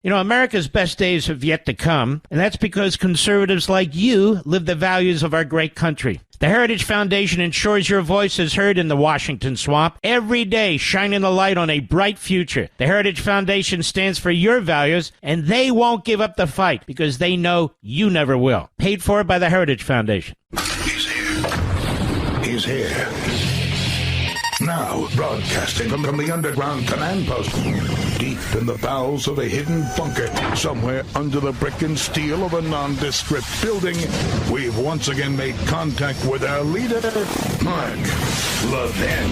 You know, America's best days have yet to come, and that's because conservatives like you live the values of our great country. The Heritage Foundation ensures your voice is heard in the Washington swamp every day, shining the light on a bright future. The Heritage Foundation stands for your values, and they won't give up the fight because they know you never will. Paid for by the Heritage Foundation. He's here. He's here. Now, broadcasting from the underground command post, deep in the bowels of a hidden bunker, somewhere under the brick and steel of a nondescript building, we've once again made contact with our leader, Mark Levin.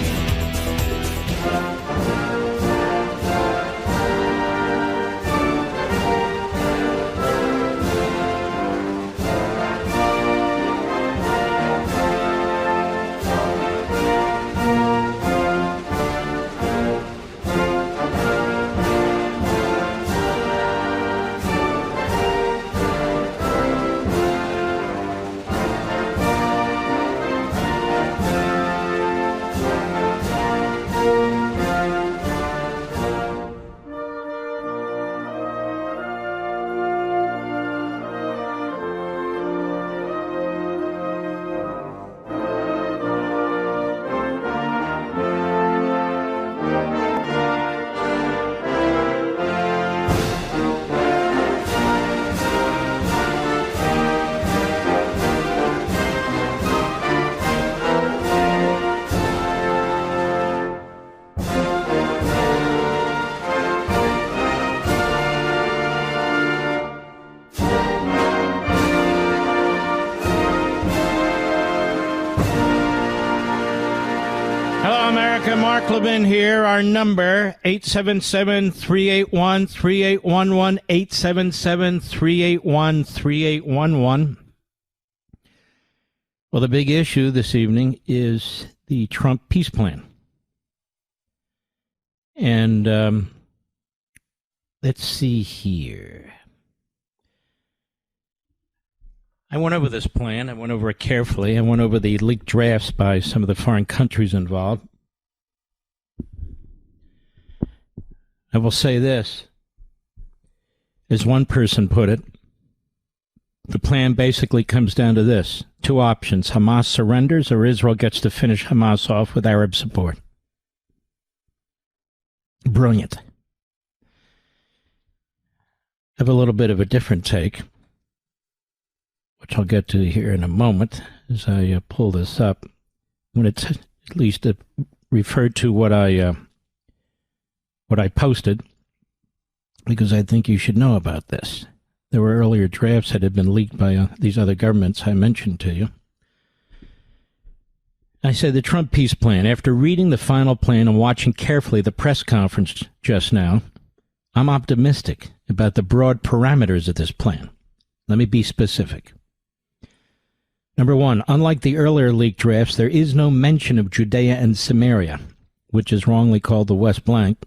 Mark Levin here. Our number, 877-381-3811, 877-381-3811. Well, the big issue this evening is the Trump peace plan. And let's see here. I went over this plan. I went over it carefully. I went over the leaked drafts by some of the foreign countries involved. I will say this, as one person put it, the plan basically comes down to this. Two options: Hamas surrenders or Israel gets to finish Hamas off with Arab support. Brilliant. I have a little bit of a different take, which I'll get to here in a moment as I pull this up. I'm going to at least refer to what I posted, because I think you should know about this. There were earlier drafts that had been leaked by these other governments I mentioned to you. I said the Trump peace plan. After reading the final plan and watching carefully the press conference just now, I'm optimistic about the broad parameters of this plan. Let me be specific. Number one, unlike the earlier leaked drafts, there is no mention of Judea and Samaria, which is wrongly called the West Bank.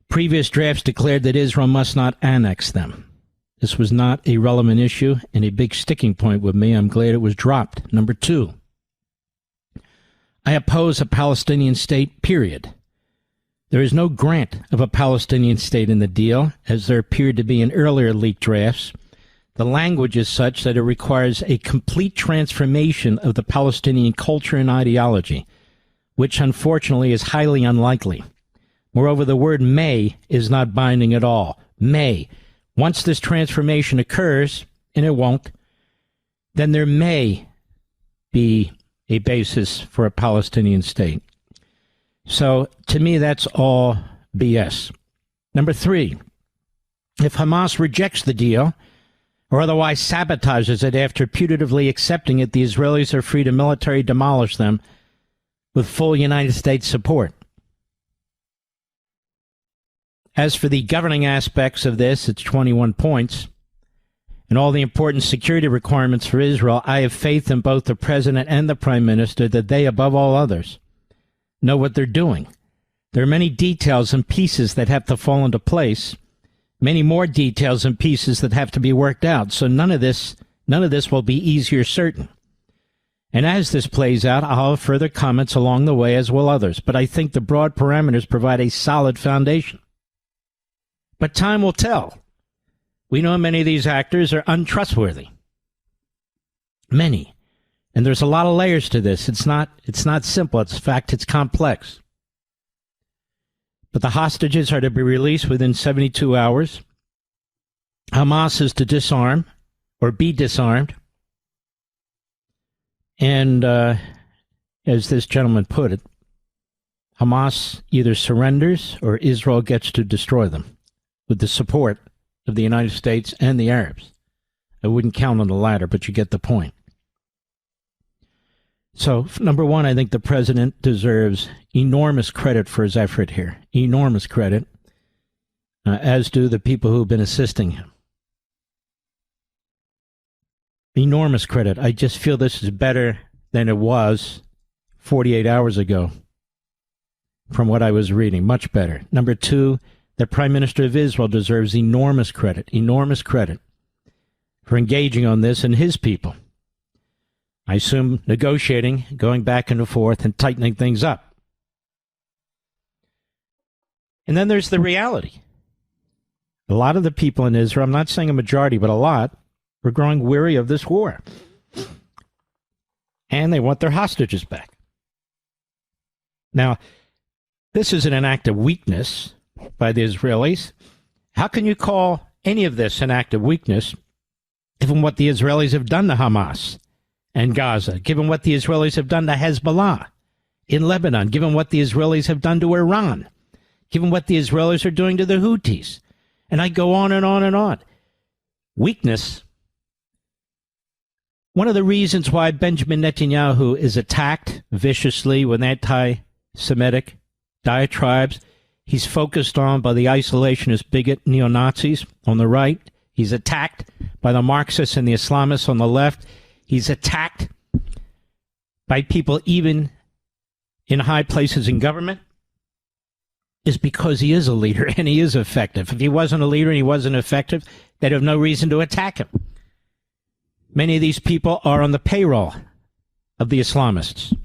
Previous drafts declared that Israel must not annex them. This was not a relevant issue and a big sticking point with me. I'm glad it was dropped. Number two, I oppose a Palestinian state, period. There is no grant of a Palestinian state in the deal, as there appeared to be in earlier leaked drafts. The language is such that it requires a complete transformation of the Palestinian culture and ideology, which unfortunately is highly unlikely. Moreover, the word may is not binding at all. May. Once this transformation occurs, and it won't, then there may be a basis for a Palestinian state. So, to me, that's all BS. Number three, if Hamas rejects the deal or otherwise sabotages it after putatively accepting it, the Israelis are free to military demolish them with full United States support. As for the governing aspects of this, it's 21 points. And all the important security requirements for Israel, I have faith in both the president and the prime minister that they, above all others, know what they're doing. There are many details and pieces that have to fall into place, many more details and pieces that have to be worked out. So none of this will be easy or certain. And as this plays out, I'll have further comments along the way, as will others. But I think the broad parameters provide a solid foundation. But time will tell. We know many of these actors are untrustworthy. Many. And there's a lot of layers to this. It's not simple. In fact, it's complex. But the hostages are to be released within 72 hours. Hamas is to disarm or be disarmed. And as this gentleman put it, Hamas either surrenders or Israel gets to destroy them with the support of the United States and the Arabs. I wouldn't count on the latter, but you get the point. So, number one, I think the president deserves enormous credit for his effort here. Enormous credit, as do the people who've been assisting him. Enormous credit. I just feel this is better than it was 48 hours ago from what I was reading. Much better. Number two, the Prime Minister of Israel deserves enormous credit for engaging on this and his people. I assume negotiating, going back and forth, and tightening things up. And then there's the reality. A lot of the people in Israel, I'm not saying a majority, but a lot, are growing weary of this war. And they want their hostages back. Now, this isn't an act of weakness by the Israelis. How can you call any of this an act of weakness, given what the Israelis have done to Hamas and Gaza, given what the Israelis have done to Hezbollah in Lebanon, given what the Israelis have done to Iran, given what the Israelis are doing to the Houthis? And I go on and on and on. Weakness. One of the reasons why Benjamin Netanyahu is attacked viciously with anti-Semitic diatribes, he's focused on by the isolationist bigot neo-Nazis on the right. He's attacked by the Marxists and the Islamists on the left. He's attacked by people even in high places in government, is because he is a leader and he is effective. If he wasn't a leader and he wasn't effective, they'd have no reason to attack him. Many of these people are on the payroll of the Islamists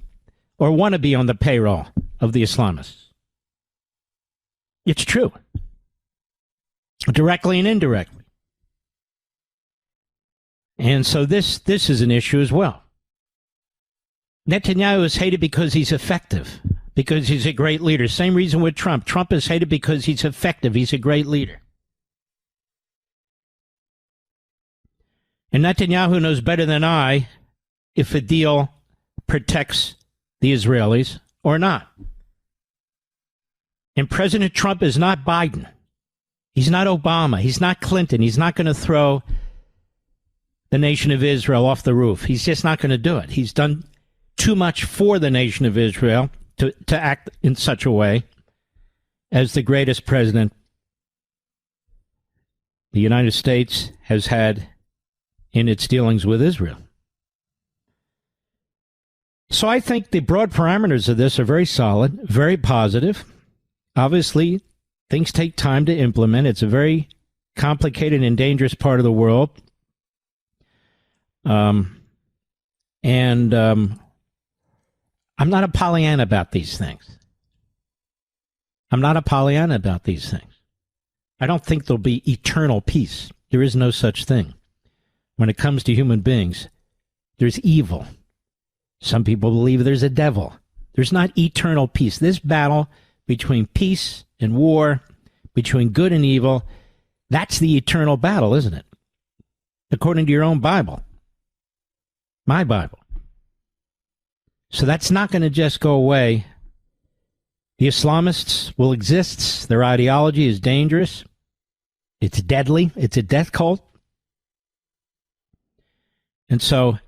or want to be on the payroll of the Islamists. It's true. Directly and indirectly. And so this is an issue as well. Netanyahu is hated because he's effective, because he's a great leader. Same reason with Trump. Trump is hated because he's effective. He's a great leader. And Netanyahu knows better than I if a deal protects the Israelis or not. And President Trump is not Biden. He's not Obama. He's not Clinton. He's not going to throw the nation of Israel off the roof. He's just not going to do it. He's done too much for the nation of Israel to act in such a way as the greatest president the United States has had in its dealings with Israel. So I think the broad parameters of this are very solid, very positive. Obviously, things take time to implement. It's a very complicated and dangerous part of the world. I'm not a Pollyanna about these things. I don't think there'll be eternal peace. There is no such thing. When it comes to human beings, there's evil. Some people believe there's a devil. There's not eternal peace. This battle between peace and war, between good and evil, that's the eternal battle, isn't it? According to your own Bible. My Bible. So that's not going to just go away. The Islamists will exist. Their ideology is dangerous. It's deadly. It's a death cult. And so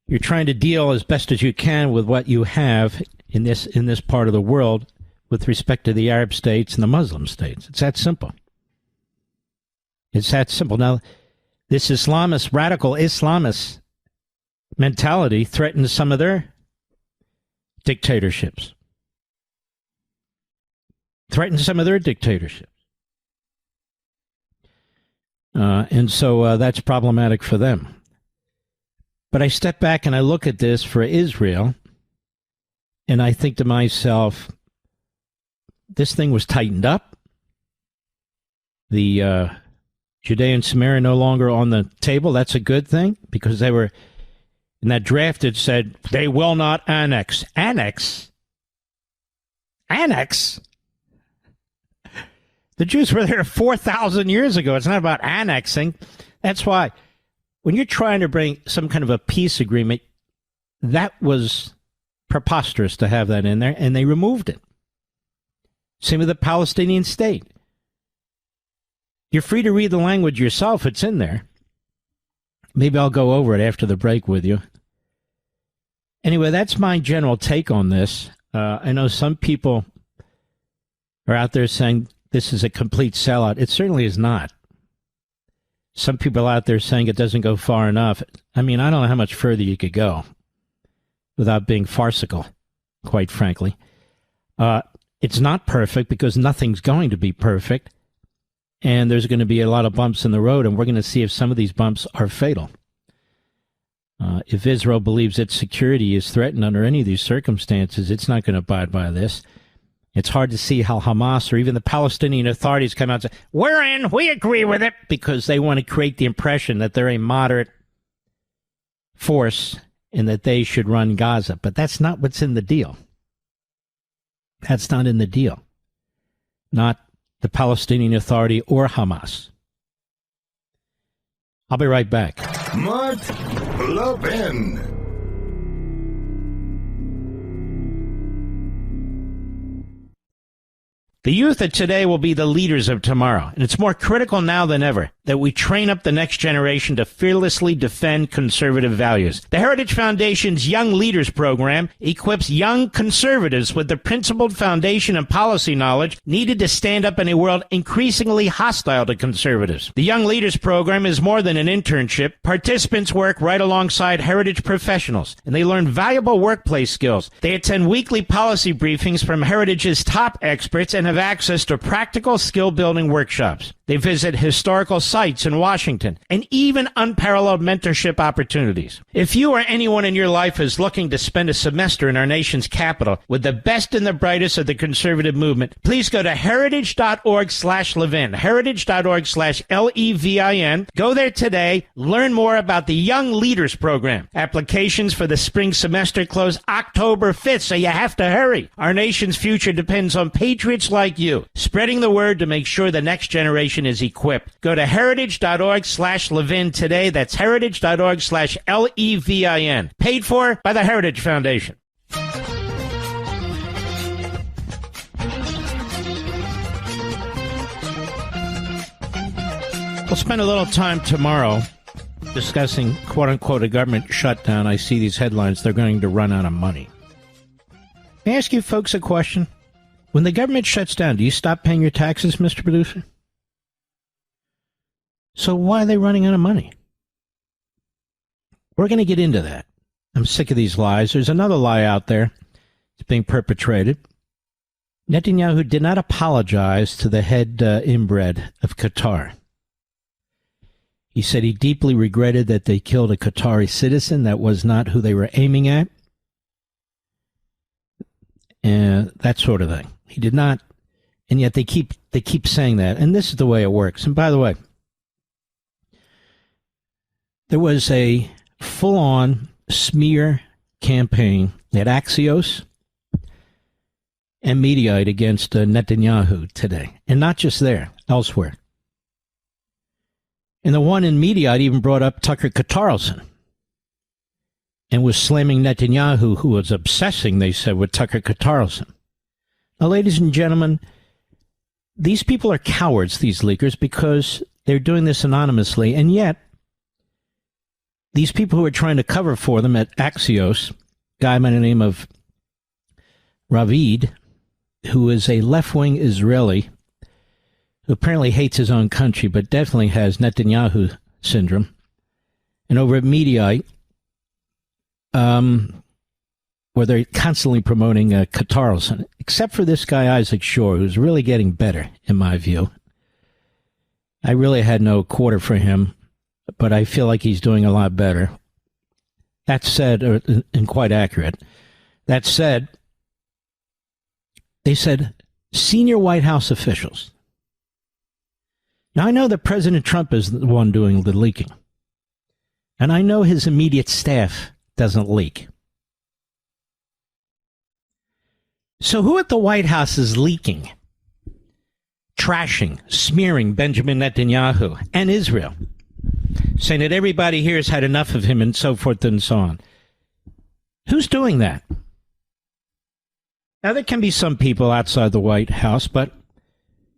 you're trying to deal as best as you can with what you have in this part of the world with respect to the Arab states and the Muslim states. It's that simple. It's that simple. Now, this Islamist, radical Islamist mentality threatens some of their dictatorships. And so that's problematic for them. But I step back and I look at this for Israel, and I think to myself, this thing was tightened up. the Judea and Samaria no longer on the table. That's a good thing, because they were, in that draft it said they will not annex. Annex? Annex? The Jews were there 4,000 years ago. It's not about annexing. That's why when you're trying to bring some kind of a peace agreement, that was preposterous to have that in there, and they removed it. Same with the Palestinian state. You're free to read the language yourself. It's in there. Maybe I'll go over it after the break with you. Anyway, that's my general take on this. I know some people are out there saying this is a complete sellout. It certainly is not. Some people out there saying it doesn't go far enough. I mean, I don't know how much further you could go without being farcical, quite frankly. It's not perfect, because nothing's going to be perfect. And there's going to be a lot of bumps in the road, and we're going to see if some of these bumps are fatal. If Israel believes its security is threatened under any of these circumstances, it's not going to abide by this. It's hard to see how Hamas or even the Palestinian authorities come out and say, we're in, we agree with it, because they want to create the impression that they're a moderate force and that they should run Gaza. But that's not what's in the deal. That's not in the deal. Not the Palestinian Authority or Hamas. I'll be right back. Mark Levin. The youth of today will be the leaders of tomorrow, and it's more critical now than ever that we train up the next generation to fearlessly defend conservative values. The Heritage Foundation's Young Leaders Program equips young conservatives with the principled foundation and policy knowledge needed to stand up in a world increasingly hostile to conservatives. The Young Leaders Program is more than an internship. Participants work right alongside Heritage professionals, and they learn valuable workplace skills. They attend weekly policy briefings from Heritage's top experts and have access to practical skill-building workshops. They visit historical sites in Washington and even unparalleled mentorship opportunities. If you or anyone in your life is looking to spend a semester in our nation's capital with the best and the brightest of the conservative movement, please go to heritage.org/Levin, heritage.org/Levin. Go there today. Learn more about the Young Leaders Program. Applications for the spring semester close October 5th, so you have to hurry. Our nation's future depends on patriots like you, spreading the word to make sure the next generation is equipped. Go to heritage.org/Levin today. That's heritage.org/Levin. Paid for by the Heritage Foundation. We'll spend a little time tomorrow discussing, quote-unquote, a government shutdown. I see these headlines. They're going to run out of money. May I ask you folks a question? When the government shuts down, do you stop paying your taxes, Mr. Producer? So why are they running out of money? We're going to get into that. I'm sick of these lies. There's another lie out there. It's being perpetrated. Netanyahu did not apologize to the head inbred of Qatar. He said he deeply regretted that they killed a Qatari citizen. That was not who they were aiming at. And that sort of thing. He did not, and yet they keep saying that. And this is the way it works. And by the way, there was a full-on smear campaign at Axios and Mediaite against Netanyahu today. And not just there, elsewhere. And the one in Mediaite even brought up Tucker Carlson and was slamming Netanyahu, who was obsessing, they said, with Tucker Carlson. Now, ladies and gentlemen, these people are cowards, these leakers, because they're doing this anonymously, and yet these people who are trying to cover for them at Axios, a guy by the name of Ravid, who is a left-wing Israeli who apparently hates his own country, but definitely has Netanyahu syndrome, and over at Mediaite, where they're constantly promoting Carlson, except for this guy Isaac Shore, who's really getting better, in my view. I really had no quarter for him, but I feel like he's doing a lot better. That said, and quite accurate, that said, they said senior White House officials Now, I know that President Trump is the one doing the leaking. And I know his immediate staff doesn't leak. So who at the White House is leaking, trashing, smearing Benjamin Netanyahu and Israel, saying that everybody here has had enough of him and so forth and so on? Who's doing that? Now, there can be some people outside the White House, but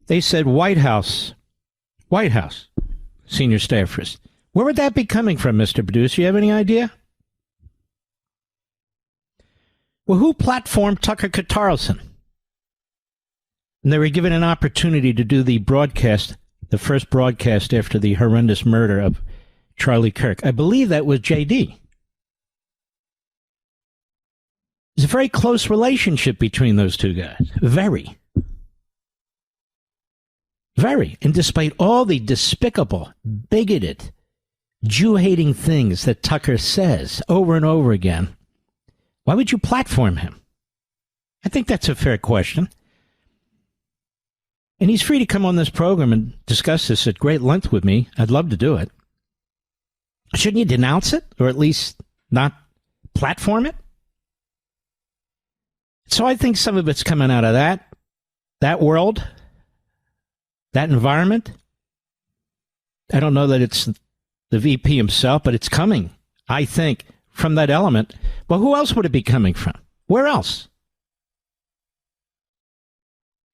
they said White House, senior staffers. Where would that be coming from, Mr. Producer? You have any idea? Well, who platformed Tucker Carlson? And they were given an opportunity to do the broadcast, the first broadcast after the horrendous murder of Charlie Kirk. I believe that was J.D. There's a very close relationship between those two guys. Very. Very. And despite all the despicable, bigoted, Jew-hating things that Tucker says over and over again, why would you platform him? I think that's a fair question. And he's free to come on this program and discuss this at great length with me. I'd love to do it. Shouldn't you denounce it, or at least not platform it? So I think some of it's coming out of that world, that environment. I don't know that it's the VP himself, but it's coming, I think, from that element. Well, who else would it be coming from? Where else?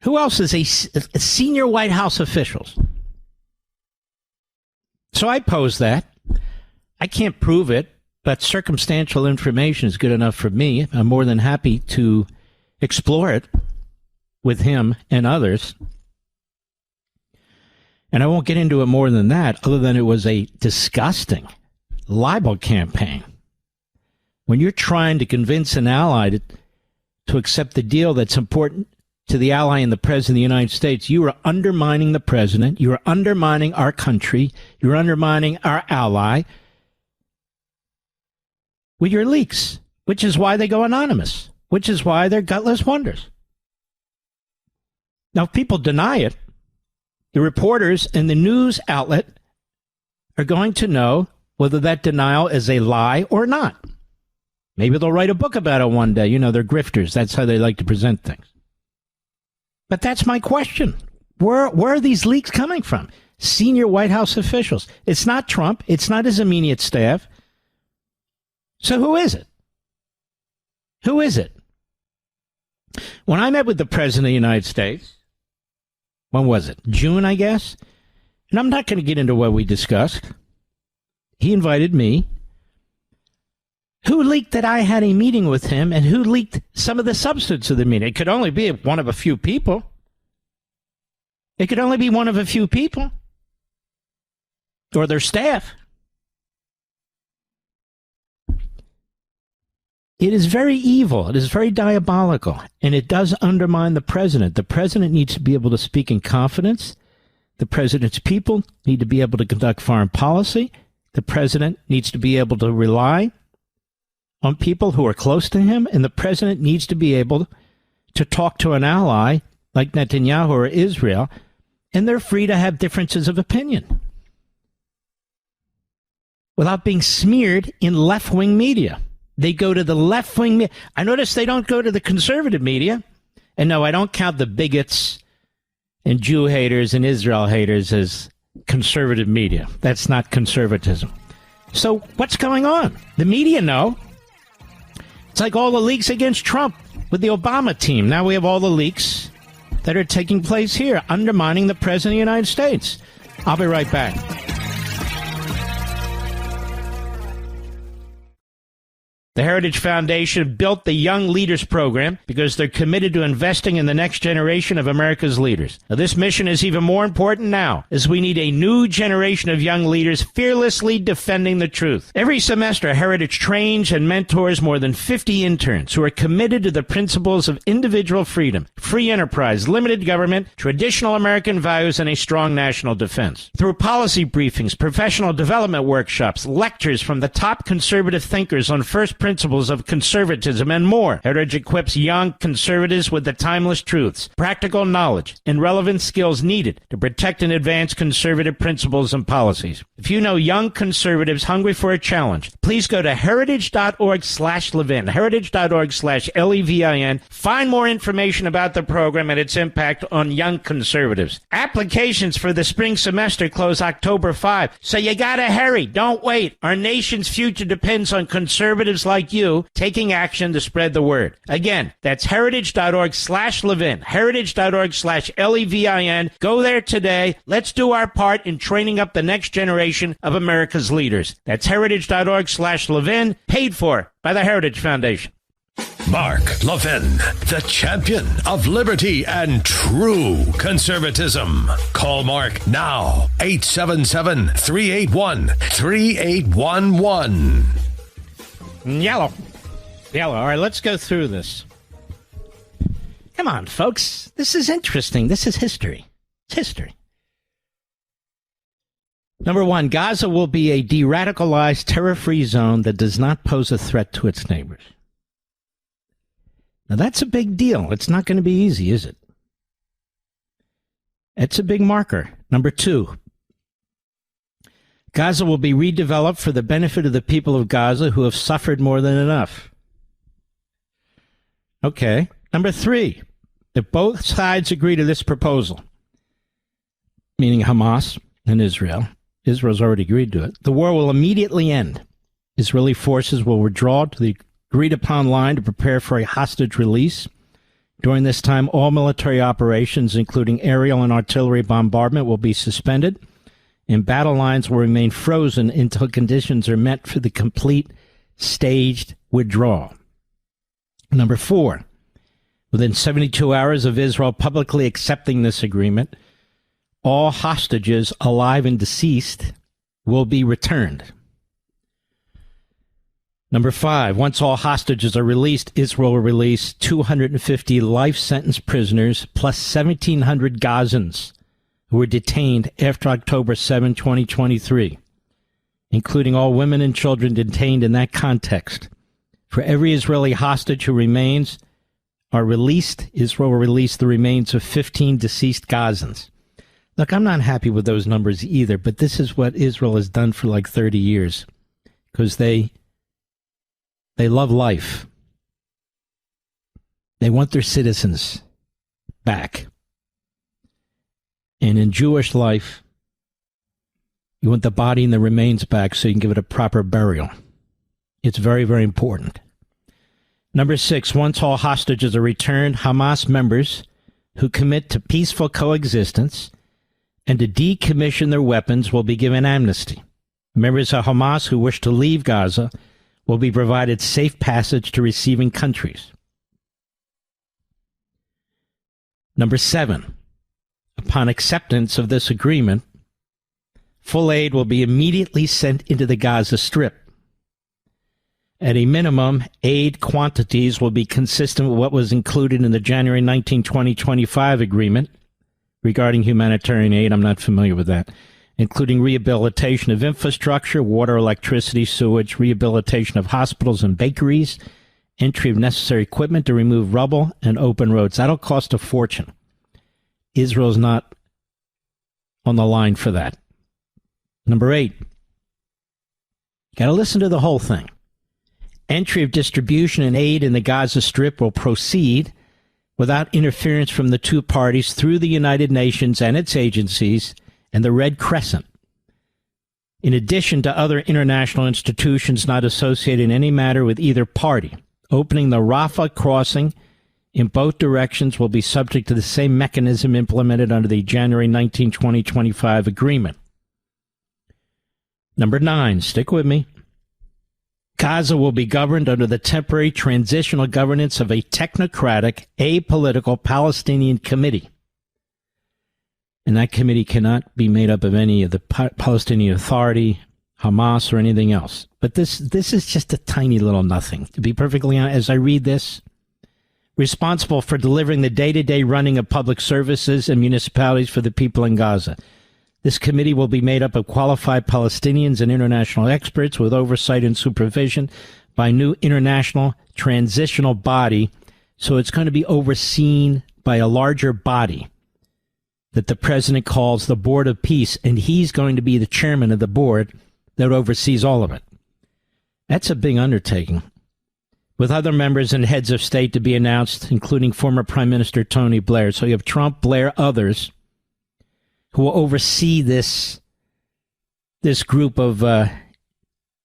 Who else is a senior White House officials? So I pose that. I can't prove it, but circumstantial information is good enough for me. I'm more than happy to explore it with him and others. And I won't get into it more than that, other than it was a disgusting libel campaign. When you're trying to convince an ally to accept the deal that's important to the ally and the president of the United States, you are undermining the president, you are undermining our country, you're undermining our ally with your leaks, which is why they go anonymous, which is why they're gutless wonders. Now, if people deny it, the reporters and the news outlet are going to know whether that denial is a lie or not. Maybe they'll write a book about it one day. You know, they're grifters. That's how they like to present things. But that's my question. Where are these leaks coming from? Senior White House officials. It's not Trump. It's not his immediate staff. So who is it? Who is it? When I met with the President of the United States, when was it? June, I guess? And I'm not going to get into what we discussed. He invited me. Who leaked that I had a meeting with him, and who leaked some of the substance of the meeting? It could only be one of a few people. It could only be one of a few people. Or their staff. It is very evil. It is very diabolical. And it does undermine the president. The president needs to be able to speak in confidence. The president's people need to be able to conduct foreign policy. The president needs to be able to rely on people who are close to him. And the president needs to be able to talk to an ally like Netanyahu or Israel. And they're free to have differences of opinion without being smeared in left-wing media. They go to the left-wing media. I notice they don't go to the conservative media. And no, I don't count the bigots and Jew haters and Israel haters as conservative media. That's not conservatism. So what's going on? The media know. It's like all the leaks against Trump with the Obama team. Now we have all the leaks that are taking place here, undermining the President of the United States. I'll be right back. The Heritage Foundation built the Young Leaders Program because they're committed to investing in the next generation of America's leaders. Now, this mission is even more important now, as we need a new generation of young leaders fearlessly defending the truth. Every semester, Heritage trains and mentors more than 50 interns who are committed to the principles of individual freedom, free enterprise, limited government, traditional American values, and a strong national defense. Through policy briefings, professional development workshops, lectures from the top conservative thinkers on first principles, principles of conservatism, and more. Heritage equips young conservatives with the timeless truths, practical knowledge, and relevant skills needed to protect and advance conservative principles and policies. If you know young conservatives hungry for a challenge, please go to heritage.org/Levin, heritage.org/Levin. Find more information about the program and its impact on young conservatives. Applications for the spring semester close October 5, so you gotta hurry. Don't wait. Our nation's future depends on conservatives like you taking action to spread the word. Again, that's heritage.org/Levin, heritage.org/Levin. Go there today. Let's do our part in training up the next generation of America's leaders. That's heritage.org/Levin, paid for by the Heritage Foundation. Mark Levin, the champion of liberty and true conservatism. Call Mark now, 877-381-3811. Yellow. All right, let's go through this. Come on, folks. This is interesting. This is history. It's history. Number one, Gaza will be a de-radicalized, terror-free zone that does not pose a threat to its neighbors. Now, that's a big deal. It's not going to be easy, is it? It's a big marker. Number two, Gaza will be redeveloped for the benefit of the people of Gaza who have suffered more than enough. Okay. Number three, if both sides agree to this proposal, meaning Hamas and Israel's already agreed to it, the war will immediately end. Israeli forces will withdraw to the agreed-upon line to prepare for a hostage release. During this time, all military operations, including aerial and artillery bombardment, will be suspended, and battle lines will remain frozen until conditions are met for the complete staged withdrawal. Number four, within 72 hours of Israel publicly accepting this agreement, all hostages, alive and deceased, will be returned. Number five, once all hostages are released, Israel will release 250 life-sentence prisoners plus 1,700 Gazans who were detained after October 7, 2023, including all women and children detained in that context. For every Israeli hostage who remains are released, Israel will release the remains of 15 deceased Gazans. Look, I'm not happy with those numbers either, but this is what Israel has done for like 30 years because they love life. They want their citizens back. And in Jewish life, you want the body and the remains back so you can give it a proper burial. It's very, very important. Number six, once all hostages are returned, Hamas members who commit to peaceful coexistence and to decommission their weapons will be given amnesty. Members of Hamas who wish to leave Gaza will be provided safe passage to receiving countries. Number seven, upon acceptance of this agreement, full aid will be immediately sent into the Gaza Strip. At a minimum, aid quantities will be consistent with what was included in the January 19, 2025 agreement regarding humanitarian aid. I'm not familiar with that. Including rehabilitation of infrastructure, water, electricity, sewage, rehabilitation of hospitals and bakeries, entry of necessary equipment to remove rubble, and open roads. That'll cost a fortune. Israel's not on the line for that. Number eight, got to listen to the whole thing. Entry of distribution and aid in the Gaza Strip will proceed without interference from the two parties through the United Nations and its agencies and the Red Crescent, in addition to other international institutions not associated in any matter with either party. Opening the Rafah crossing in both directions will be subject to the same mechanism implemented under the January 19, 2025 agreement. Number nine, stick with me. Gaza will be governed under the temporary transitional governance of a technocratic, apolitical Palestinian committee. And that committee cannot be made up of any of the Palestinian Authority, Hamas, or anything else. But this is just a tiny little nothing. To be perfectly honest, as I read this, responsible for delivering the day-to-day running of public services and municipalities for the people in Gaza. This committee will be made up of qualified Palestinians and international experts with oversight and supervision by a new international transitional body. So it's going to be overseen by a larger body that the president calls the Board of Peace, and he's going to be the chairman of the board that oversees all of it. That's a big undertaking, with other members and heads of state to be announced, including former Prime Minister Tony Blair. So you have Trump, Blair, others who will oversee this group of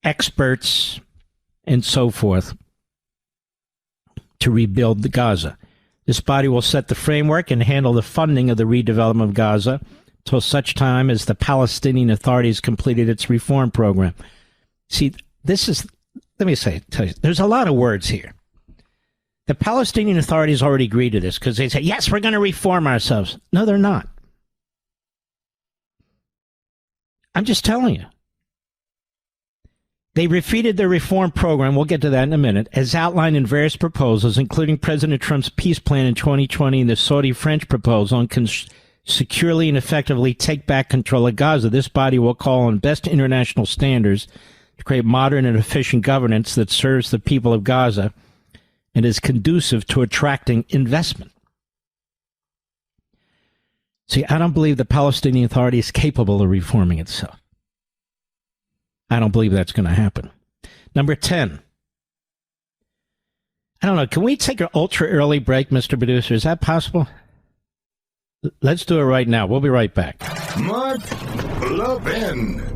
experts and so forth to rebuild the Gaza. This body will set the framework and handle the funding of the redevelopment of Gaza till such time as the Palestinian Authority has completed its reform program. See, this is, let me tell you, there's a lot of words here. The Palestinian Authority has already agreed to this because they say, yes, we're going to reform ourselves. No, they're not. I'm just telling you. They defeated their reform program, we'll get to that in a minute, as outlined in various proposals, including President Trump's peace plan in 2020 and the Saudi-French proposal on securely and effectively take back control of Gaza. This body will call on best international standards to create modern and efficient governance that serves the people of Gaza and is conducive to attracting investment. See, I don't believe the Palestinian Authority is capable of reforming itself. I don't believe that's going to happen. Number 10. I don't know. Can we take an ultra early break, Mr. Producer? Is that possible? Let's do it right now. We'll be right back. Mark Levin.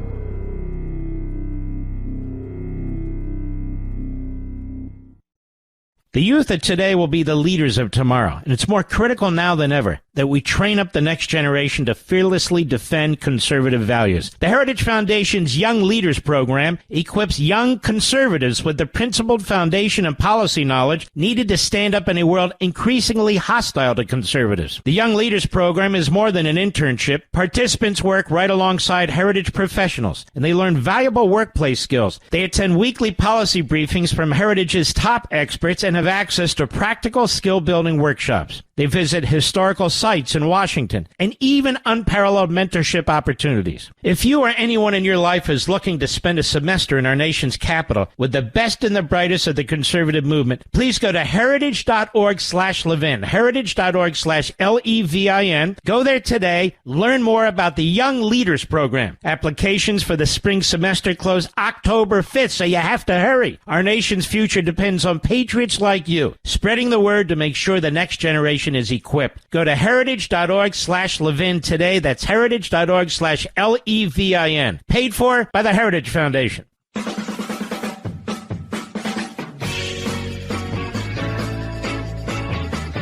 The youth of today will be the leaders of tomorrow, and it's more critical now than ever that we train up the next generation to fearlessly defend conservative values. The Heritage Foundation's Young Leaders Program equips young conservatives with the principled foundation and policy knowledge needed to stand up in a world increasingly hostile to conservatives. The Young Leaders Program is more than an internship. Participants work right alongside Heritage professionals, and they learn valuable workplace skills. They attend weekly policy briefings from Heritage's top experts and have access to practical skill-building workshops. They visit historical sites in Washington and even unparalleled mentorship opportunities. If you or anyone in your life is looking to spend a semester in our nation's capital with the best and the brightest of the conservative movement, please go to heritage.org/Levin, heritage.org/Levin. Go there today. Learn more about the Young Leaders Program. Applications for the spring semester close October 5th, so you have to hurry. Our nation's future depends on patriots like you, spreading the word to make sure the next generation is equipped. Go to heritage.org/Levin today. That's heritage.org/Levin. Paid for by the Heritage Foundation.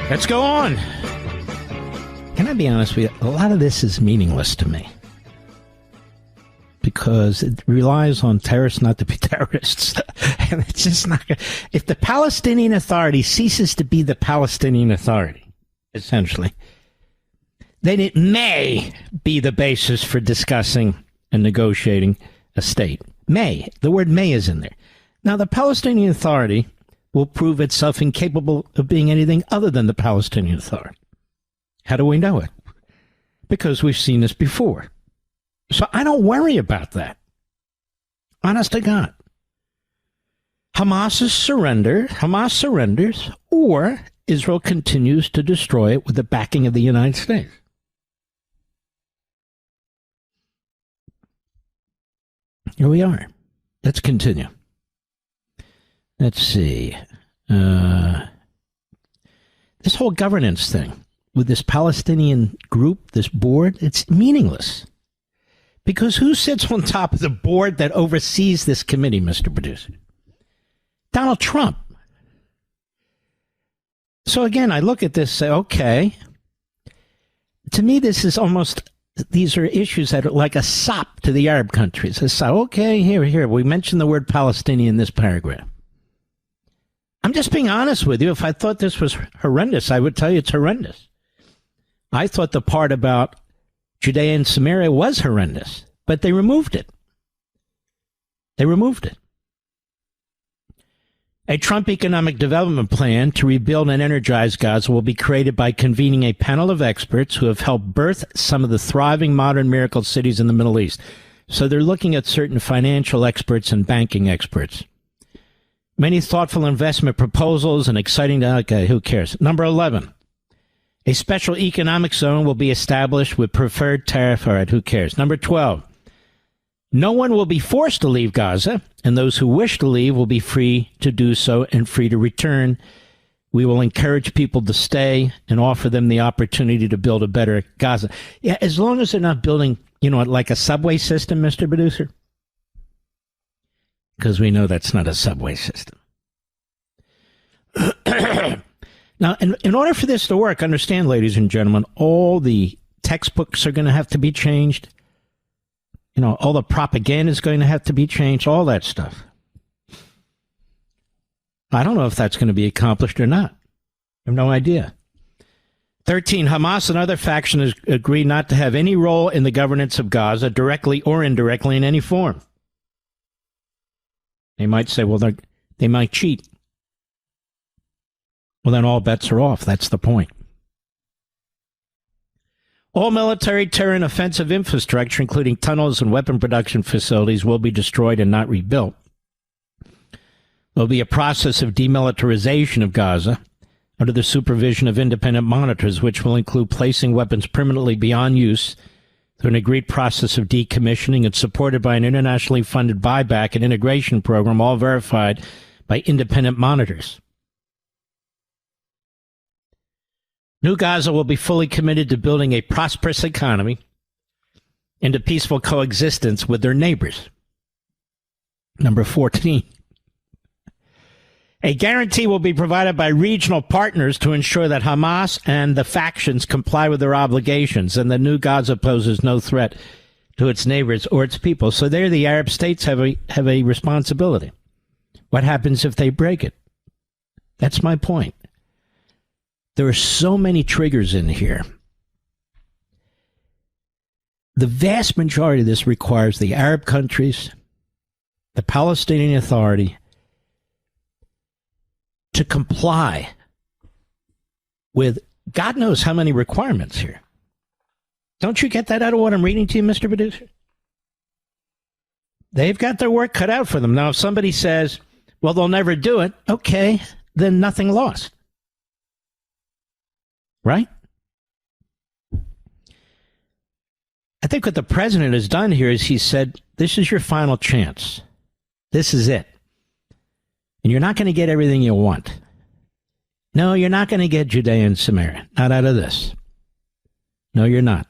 Let's go on. Can I be honest with you? A lot of this is meaningless to me, because it relies on terrorists not to be terrorists. And it's just not good. If the Palestinian Authority ceases to be the Palestinian Authority, essentially, then it may be the basis for discussing and negotiating a state. May. The word may is in there. Now, the Palestinian Authority will prove itself incapable of being anything other than the Palestinian Authority. How do we know it? Because we've seen this before. So I don't worry about that. Honest to God. Hamas surrenders, or Israel continues to destroy it with the backing of the United States. Here we are. Let's continue. Let's see. This whole governance thing with this Palestinian group, this board, it's meaningless. Because who sits on top of the board that oversees this committee, Mr. Producer? Donald Trump. So again, I look at this and say, okay, to me this is almost, these are issues that are like a sop to the Arab countries. It's like, okay, here, we mentioned the word Palestinian in this paragraph. I'm just being honest with you. If I thought this was horrendous, I would tell you it's horrendous. I thought the part about Judea and Samaria was horrendous, but they removed it. A Trump economic development plan to rebuild and energize Gaza will be created by convening a panel of experts who have helped birth some of the thriving modern miracle cities in the Middle East. So they're looking at certain financial experts and banking experts. Many thoughtful investment proposals and exciting... Okay, who cares? Number 11. A special economic zone will be established with preferred tariff. All right, who cares? Number 12. No one will be forced to leave Gaza, and those who wish to leave will be free to do so and free to return. We will encourage people to stay and offer them the opportunity to build a better Gaza. Yeah, as long as they're not building, like a subway system, Mr. Producer. Because we know that's not a subway system. Now, in order for this to work, understand, ladies and gentlemen, all the textbooks are going to have to be changed. All the propaganda is going to have to be changed, all that stuff. I don't know if that's going to be accomplished or not. I have no idea. 13, Hamas and other factions agree not to have any role in the governance of Gaza, directly or indirectly in any form. They might say, well, they might cheat. Well, then all bets are off. That's the point. All military, terror, and offensive infrastructure, including tunnels and weapon production facilities, will be destroyed and not rebuilt. There will be a process of demilitarization of Gaza under the supervision of independent monitors, which will include placing weapons permanently beyond use through an agreed process of decommissioning and supported by an internationally funded buyback and integration program, all verified by independent monitors. New Gaza will be fully committed to building a prosperous economy and to peaceful coexistence with their neighbors. Number 14. A guarantee will be provided by regional partners to ensure that Hamas and the factions comply with their obligations and that New Gaza poses no threat to its neighbors or its people. So there the Arab states have a responsibility. What happens if they break it? That's my point. There are so many triggers in here. The vast majority of this requires the Arab countries, the Palestinian Authority, to comply with God knows how many requirements here. Don't you get that out of what I'm reading to you, Mr. Producer? They've got their work cut out for them. Now, if somebody says, well, they'll never do it, okay, then nothing lost. Right? I think what the president has done here is he said, this is your final chance. This is it. And you're not going to get everything you want. No, you're not going to get Judea and Samaria. Not out of this. No, you're not.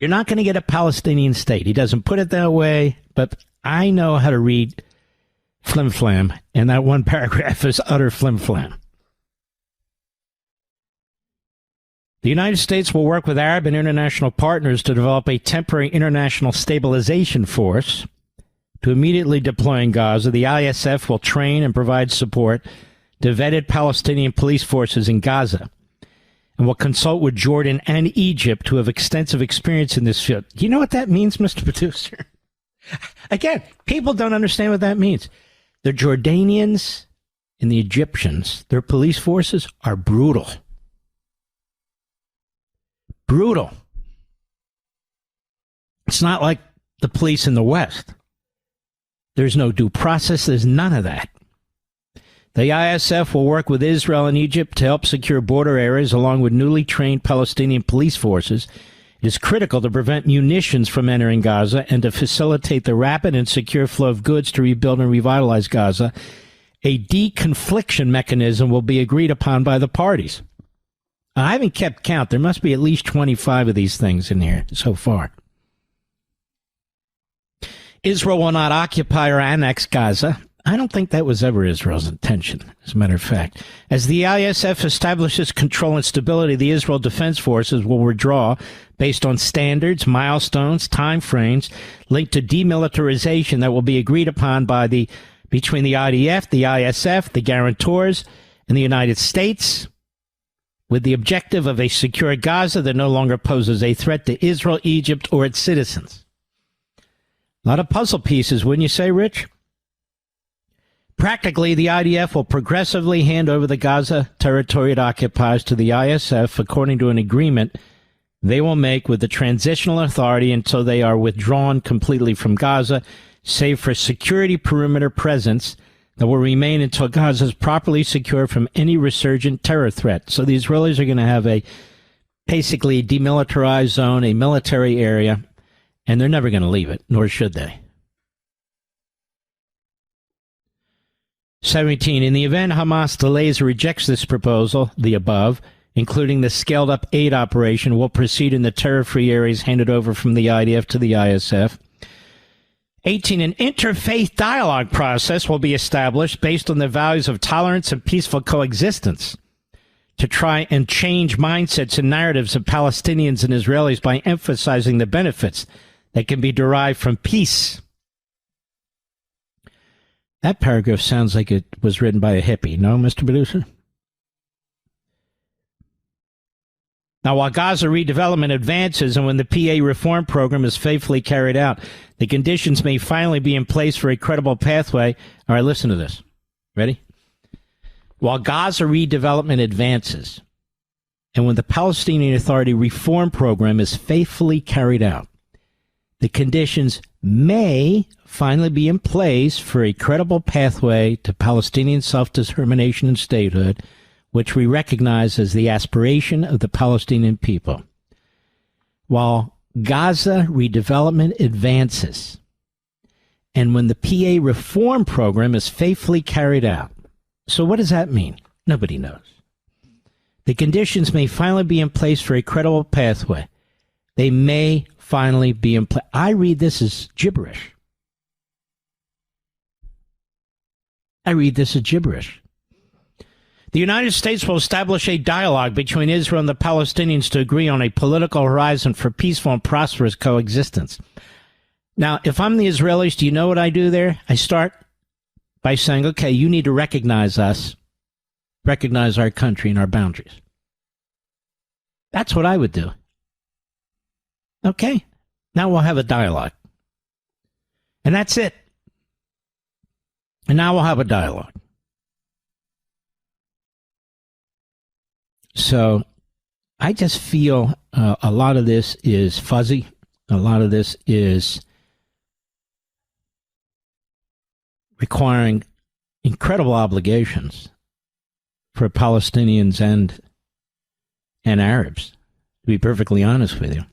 You're not going to get a Palestinian state. He doesn't put it that way, but I know how to read flim-flam, and that one paragraph is utter flim-flam. The United States will work with Arab and international partners to develop a temporary international stabilization force to immediately deploy in Gaza. The ISF will train and provide support to vetted Palestinian police forces in Gaza and will consult with Jordan and Egypt, who have extensive experience in this field. Do you know what that means, Mr. Producer? Again, people don't understand what that means. The Jordanians and the Egyptians, their police forces are brutal. Brutal. It's not like the police in the West. There's no due process. There's none of that. The ISF will work with Israel and Egypt to help secure border areas along with newly trained Palestinian police forces. It is critical to prevent munitions from entering Gaza and to facilitate the rapid and secure flow of goods to rebuild and revitalize Gaza. A deconfliction mechanism will be agreed upon by the parties. I haven't kept count. There must be at least 25 of these things in here so far. Israel will not occupy or annex Gaza. I don't think that was ever Israel's intention, as a matter of fact. As the ISF establishes control and stability, the Israel Defense Forces will withdraw based on standards, milestones, time frames linked to demilitarization that will be agreed upon between the IDF, the ISF, the guarantors, and the United States, with the objective of a secure Gaza that no longer poses a threat to Israel, Egypt, or its citizens. A lot of puzzle pieces, wouldn't you say, Rich? Practically, the IDF will progressively hand over the Gaza territory it occupies to the ISF according to an agreement they will make with the Transitional Authority until they are withdrawn completely from Gaza, save for security perimeter presence that will remain until Gaza is properly secure from any resurgent terror threat. So the Israelis are going to have a basically demilitarized zone, a military area, and they're never going to leave it, nor should they. 17. In the event Hamas delays or rejects this proposal, the above, including the scaled-up aid operation, will proceed in the terror-free areas handed over from the IDF to the ISF. 18. An interfaith dialogue process will be established based on the values of tolerance and peaceful coexistence to try and change mindsets and narratives of Palestinians and Israelis by emphasizing the benefits that can be derived from peace. That paragraph sounds like it was written by a hippie. No, Mr. Producer? Now, while Gaza redevelopment advances and when the PA reform program is faithfully carried out, the conditions may finally be in place for a credible pathway. All right, listen to this. Ready? While Gaza redevelopment advances and when the Palestinian Authority reform program is faithfully carried out, the conditions may finally be in place for a credible pathway to Palestinian self-determination and statehood, which we recognize as the aspiration of the Palestinian people. While Gaza redevelopment advances, and when the PA reform program is faithfully carried out. So what does that mean? Nobody knows. The conditions may finally be in place for a credible pathway. They may finally be in place. I read this as gibberish. The United States will establish a dialogue between Israel and the Palestinians to agree on a political horizon for peaceful and prosperous coexistence. Now, if I'm the Israelis, do you know what I do there? I start by saying, okay, you need to recognize us, recognize our country and our boundaries. That's what I would do. Okay, now we'll have a dialogue. And that's it. And now we'll have a dialogue. So I just feel a lot of this is fuzzy. A lot of this is requiring incredible obligations for Palestinians and Arabs, to be perfectly honest with you.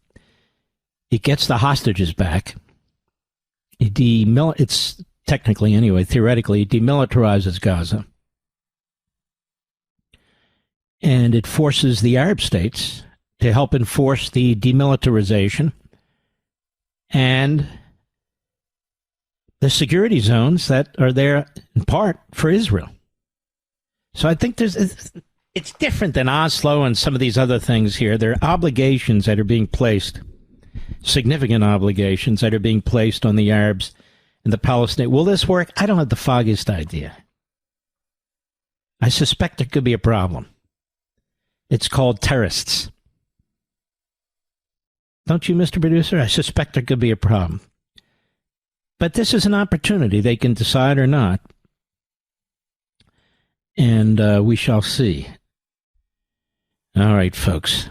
It gets the hostages back. It's technically, anyway, theoretically, it demilitarizes Gaza. And it forces the Arab states to help enforce the demilitarization and the security zones that are there in part for Israel. So I think it's different than Oslo and some of these other things here. There are obligations that are being placed, significant obligations that are being placed on the Arabs and the Palestinians. Will this work? I don't have the foggiest idea. I suspect there could be a problem. It's called terrorists. Don't you, Mr. Producer? I suspect there could be a problem. But this is an opportunity. They can decide or not. And we shall see. All right, folks.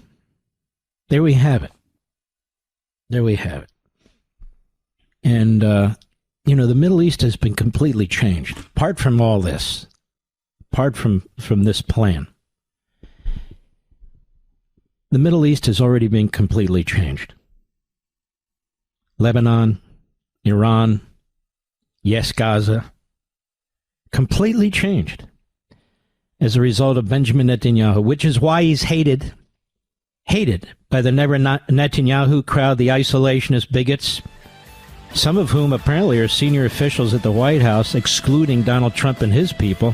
There we have it. And, the Middle East has been completely changed. Apart from all this, apart from this plan, the Middle East has already been completely changed. Lebanon, Iran, yes, Gaza, completely changed as a result of Benjamin Netanyahu, which is why he's hated by the Netanyahu crowd, the isolationist bigots, some of whom apparently are senior officials at the White House, excluding Donald Trump and his people.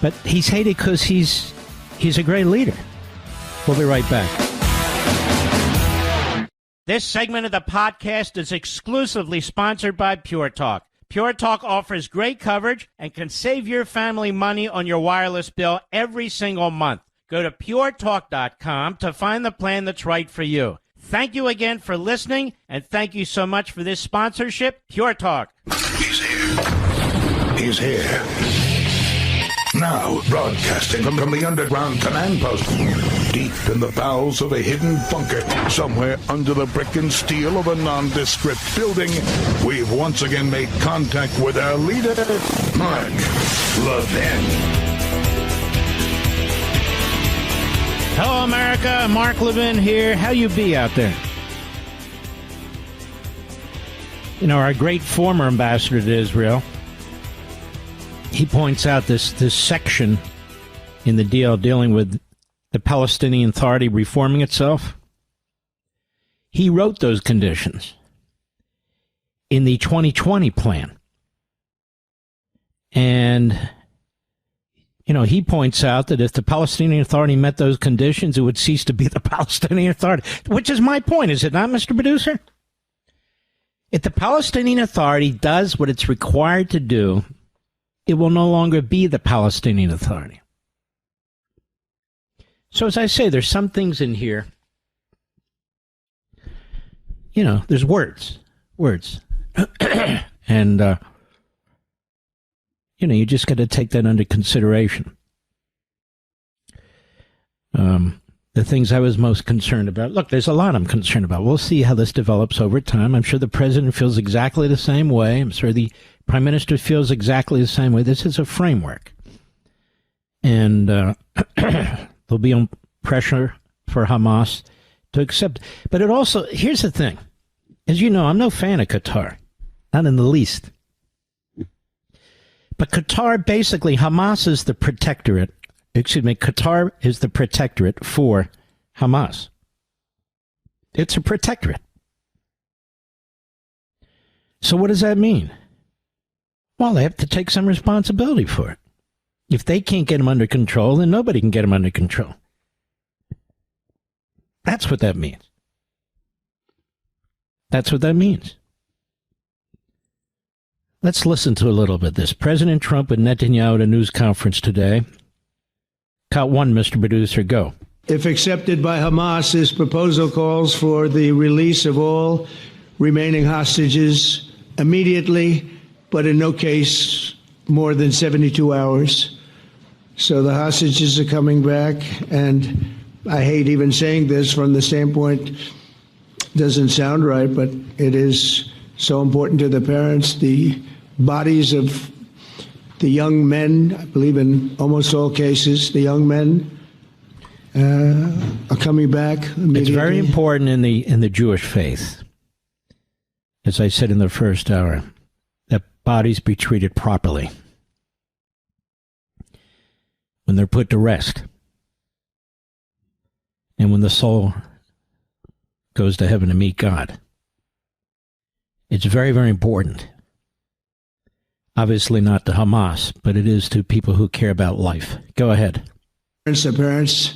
But he's hated because he's a great leader. We'll be right back. This segment of the podcast is exclusively sponsored by Pure Talk. Pure Talk offers great coverage and can save your family money on your wireless bill every single month. Go to puretalk.com to find the plan that's right for you. Thank you again for listening, and thank you so much for this sponsorship, Pure Talk. He's here. Now, broadcasting from the underground command post, Deep in the bowels of a hidden bunker, somewhere under the brick and steel of a nondescript building, we've once again made contact with our leader, Mark Levin. Hello, America. Mark Levin here. How you be out there? You know, our great former ambassador to Israel, he points out this section in the deal dealing with the Palestinian Authority reforming itself. He wrote those conditions in the 2020 plan. And, you know, he points out that if the Palestinian Authority met those conditions, it would cease to be the Palestinian Authority, which is my point, is it not, Mr. Producer? If the Palestinian Authority does what it's required to do, it will no longer be the Palestinian Authority. So as I say, there's some things in here, you know, there's words. And, you know, you just got to take that under consideration. The things I was most concerned about. Look, there's a lot I'm concerned about. We'll see how this develops over time. I'm sure the president feels exactly the same way. I'm sure the prime minister feels exactly the same way. This is a framework. And there'll be pressure for Hamas to accept. But it also, here's the thing. As you know, I'm no fan of Qatar. Not in the least. But Qatar, basically, Hamas is the protectorate. Qatar is the protectorate for Hamas. It's a protectorate. So what does that mean? Well, they have to take some responsibility for it. If they can't get them under control, then nobody can get them under control. That's what that means. That's what that means. Let's listen to a little bit of this. President Trump and Netanyahu at a news conference today. Cut one, Mr. Producer, go. If accepted by Hamas, this proposal calls for the release of all remaining hostages immediately, but in no case more than 72 hours. So the hostages are coming back, and I hate even saying this from the standpoint, doesn't sound right, but it is so important to the parents. The bodies of the young men, I believe in almost all cases, the young men are coming back immediately. It's very important in the Jewish faith, as I said in the first hour, that bodies be treated properly when they're put to rest and when the soul goes to heaven to meet God. It's very, very important. Obviously not to Hamas, but it is to people who care about life. Go ahead. The parents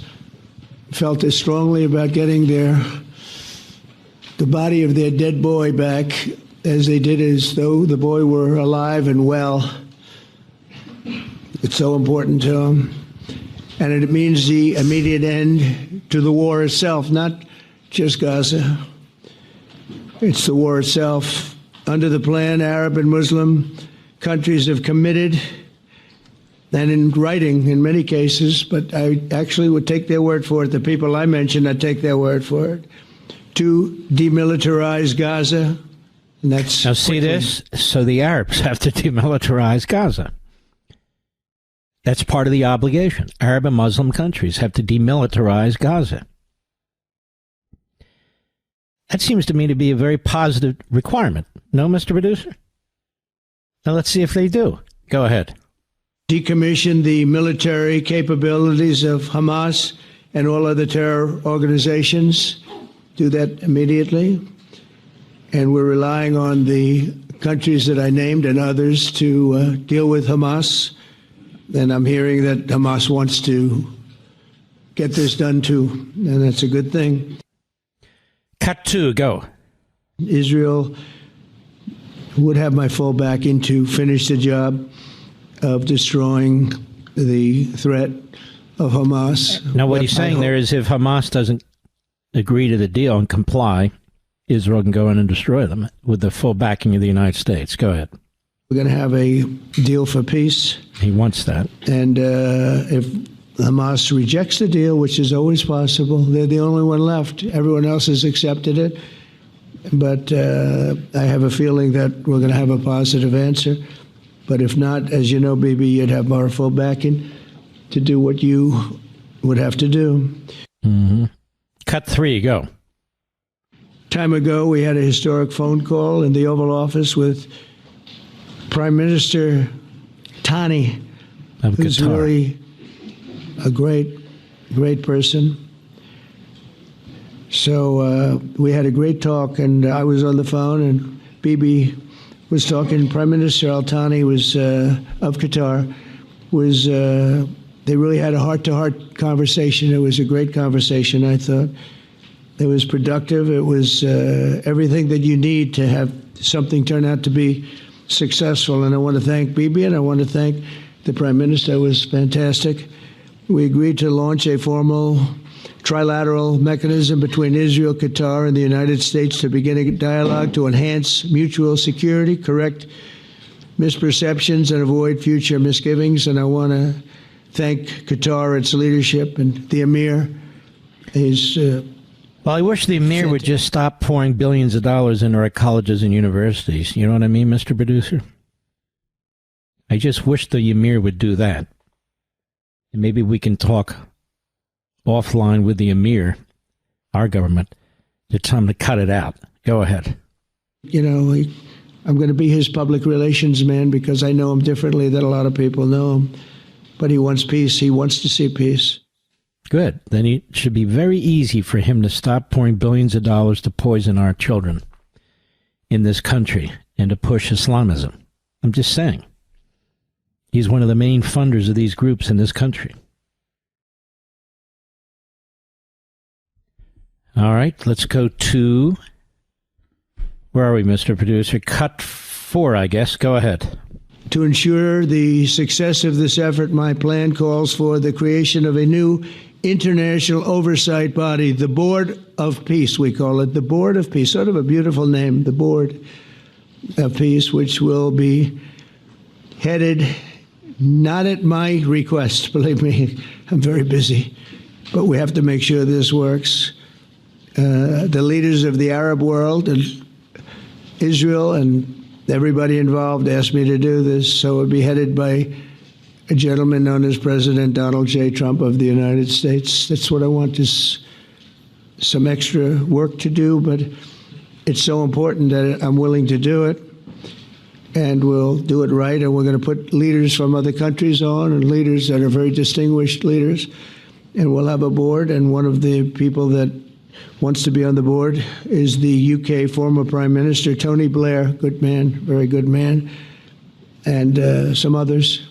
felt as strongly about getting the body of their dead boy back as they did as though the boy were alive and well. It's so important to them. And it means the immediate end to the war itself, not just Gaza. It's the war itself. Under the plan, Arab and Muslim countries have committed, and in writing in many cases, but I actually would take their word for it, the people I mentioned, I'd take their word for it, to demilitarize Gaza. And that's now see this? So the Arabs have to demilitarize Gaza. That's part of the obligation. Arab and Muslim countries have to demilitarize Gaza. That seems to me to be a very positive requirement. No, Mr. Producer? Now let's see if they do. Go ahead. Decommission the military capabilities of Hamas and all other terror organizations. Do that immediately. And we're relying on the countries that I named and others to deal with Hamas. And I'm hearing that Hamas wants to get this done too, and that's a good thing. Cut two, go. Israel would have my full backing to finish the job of destroying the threat of Hamas. Now, what he's saying there is if Hamas doesn't agree to the deal and comply, Israel can go in and destroy them with the full backing of the United States. Go ahead. We're going to have a deal for peace. He wants that. And if Hamas rejects the deal, which is always possible. They're the only one left. Everyone else has accepted it. But I have a feeling that we're going to have a positive answer. But if not, as you know, Bibi, you'd have our full backing to do what you would have to do. Mm-hmm. Cut 3, go. Time ago, we had a historic phone call in the Oval Office with Prime Minister Tani, who's really a great person. So we had a great talk, and I was on the phone, and Bibi was talking. Prime Minister Al Thani was of Qatar. They really had a heart-to-heart conversation. It was a great conversation, I thought. It was productive. It was everything that you need to have something turn out to be successful. And I want to thank Bibi, and I want to thank the Prime Minister. It was fantastic. We agreed to launch a formal trilateral mechanism between Israel, Qatar, and the United States to begin a dialogue to enhance mutual security, correct misperceptions, and avoid future misgivings. And I want to thank Qatar, its leadership, and the Emir. Well, I wish the Emir would just stop pouring billions of dollars into our colleges and universities. You know what I mean, Mr. Producer? I just wish the Emir would do that. And maybe we can talk offline with the Emir, our government, to tell him to cut it out. Go ahead. You know, I'm going to be his public relations man because I know him differently than a lot of people know him. But he wants peace. He wants to see peace. Good. Then it should be very easy for him to stop pouring billions of dollars to poison our children in this country and to push Islamism. I'm just saying. He's one of the main funders of these groups in this country. All right, let's go to, where are we, Mr. Producer? Cut 4, I guess. Go ahead. To ensure the success of this effort, my plan calls for the creation of a new international oversight body, the Board of Peace, we call it, the Board of Peace, sort of a beautiful name, the Board of Peace, which will be headed, not at my request, believe me, I'm very busy, but we have to make sure this works. The leaders of the Arab world and Israel and everybody involved asked me to do this, so it would be headed by a gentleman known as President Donald J. Trump of the United States. That's what I want, is some extra work to do, but it's so important that I'm willing to do it, and we'll do it right, and we're going to put leaders from other countries on, and leaders that are very distinguished leaders, and we'll have a board, and one of the people that wants to be on the board is the UK former Prime Minister, Tony Blair, good man, very good man, and some others.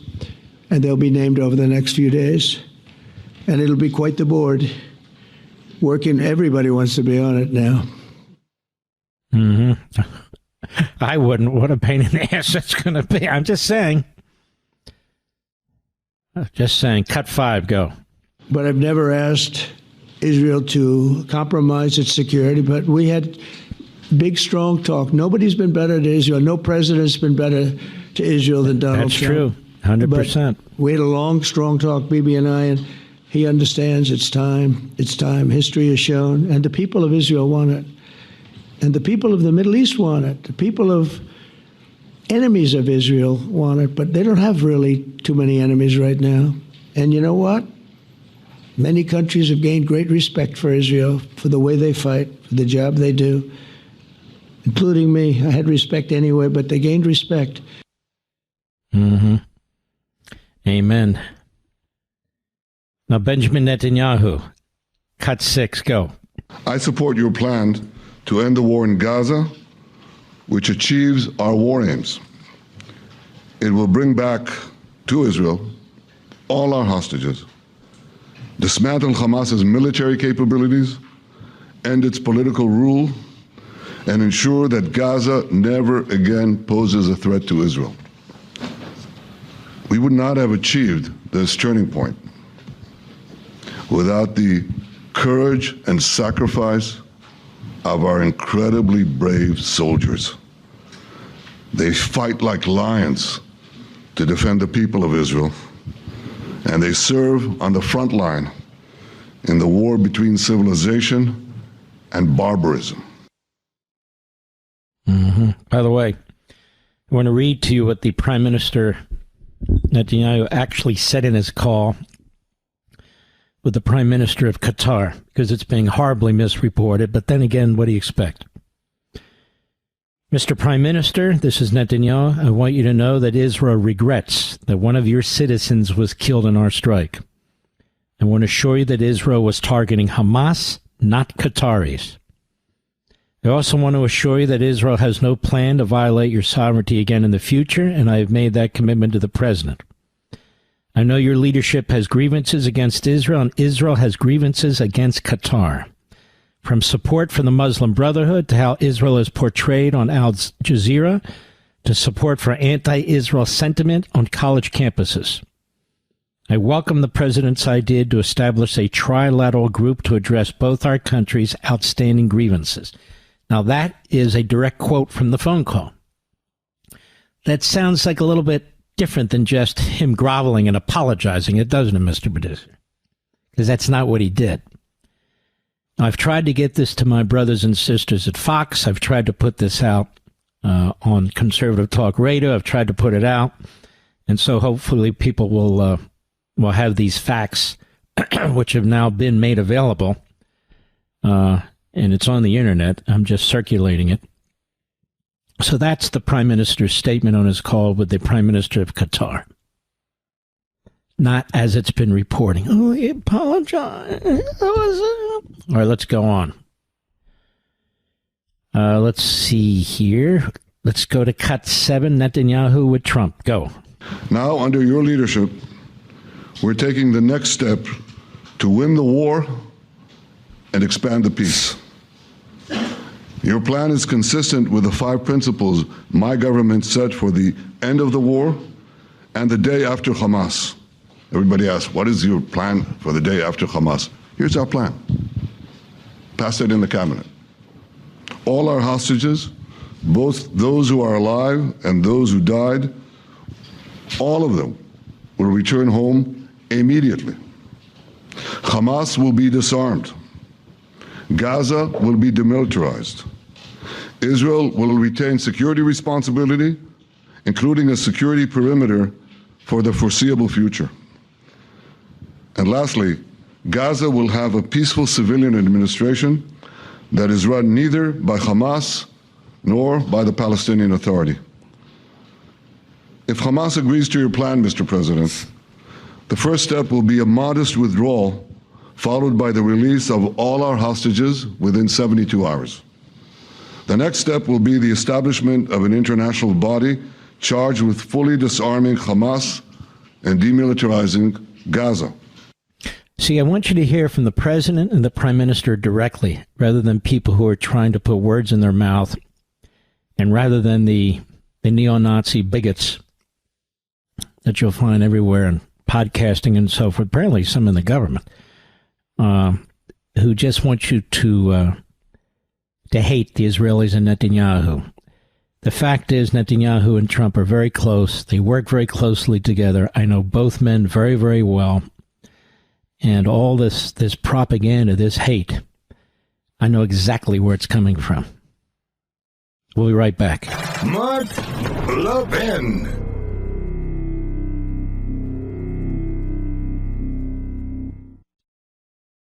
And they'll be named over the next few days. And it'll be quite the board. Working, everybody wants to be on it now. Mm-hmm. I wouldn't. What a pain in the ass that's going to be. I'm just saying. Just saying. Cut 5, go. But I've never asked Israel to compromise its security, but we had big, strong talk. Nobody's been better to Israel. No president's been better to Israel than Donald Trump. That's true. 100%. But we had a long, strong talk, Bibi and I, and he understands it's time. It's time. History has shown. And the people of Israel want it. And the people of the Middle East want it. The people of enemies of Israel want it. But they don't have really too many enemies right now. And you know what? Many countries have gained great respect for Israel, for the way they fight, for the job they do, including me. I had respect anyway, but they gained respect. Mm-hmm. Amen. Now, Benjamin Netanyahu, cut 6, go. I support your plan to end the war in Gaza, which achieves our war aims. It will bring back to Israel all our hostages, dismantle Hamas's military capabilities, end its political rule, and ensure that Gaza never again poses a threat to Israel. We would not have achieved this turning point without the courage and sacrifice of our incredibly brave soldiers. They fight like lions to defend the people of Israel, and they serve on the front line in the war between civilization and barbarism. By the way, I want to read to you what the Prime Minister Netanyahu actually said in his call with the Prime Minister of Qatar, because it's being horribly misreported. But then again, what do you expect? Mr. Prime Minister, this is Netanyahu. I want you to know that Israel regrets that one of your citizens was killed in our strike. I want to assure you that Israel was targeting Hamas, not Qataris. I also want to assure you that Israel has no plan to violate your sovereignty again in the future, and I have made that commitment to the President. I know your leadership has grievances against Israel, and Israel has grievances against Qatar. From support for the Muslim Brotherhood to how Israel is portrayed on Al Jazeera, to support for anti-Israel sentiment on college campuses. I welcome the President's idea to establish a trilateral group to address both our countries' outstanding grievances. Now, that is a direct quote from the phone call. That sounds like a little bit different than just him groveling and apologizing. It doesn't, Mr. Producer, because that's not what he did. Now, I've tried to get this to my brothers and sisters at Fox. I've tried to put this out on Conservative Talk Radio. I've tried to put it out. And so hopefully people will have these facts, which have now been made available. And it's on the internet. I'm just circulating it. So that's the Prime Minister's statement on his call with the Prime Minister of Qatar. Not as it's been reporting. Oh, he apologized. All right, let's go on. Let's see here. Let's go to cut 7, Netanyahu with Trump. Go. Now, under your leadership, we're taking the next step to win the war and expand the peace. Your plan is consistent with the 5 principles my government set for the end of the war and the day after Hamas. Everybody asks, what is your plan for the day after Hamas? Here's our plan. Pass it in the cabinet. All our hostages, both those who are alive and those who died, all of them will return home immediately. Hamas will be disarmed. Gaza will be demilitarized. Israel will retain security responsibility, including a security perimeter for the foreseeable future. And lastly, Gaza will have a peaceful civilian administration that is run neither by Hamas nor by the Palestinian Authority. If Hamas agrees to your plan, Mr. President, the first step will be a modest withdrawal, followed by the release of all our hostages within 72 hours. The next step will be the establishment of an international body charged with fully disarming Hamas and demilitarizing Gaza. See, I want you to hear from the President and the Prime Minister directly, rather than people who are trying to put words in their mouth, and rather than the neo-Nazi bigots that you'll find everywhere in podcasting and so forth, apparently some in the government, who just want you to hate the Israelis and Netanyahu. The fact is, Netanyahu and Trump are very close. They work very closely together. I know both men very, very well. And all this propaganda, this hate, I know exactly where it's coming from. We'll be right back. Mark Levin.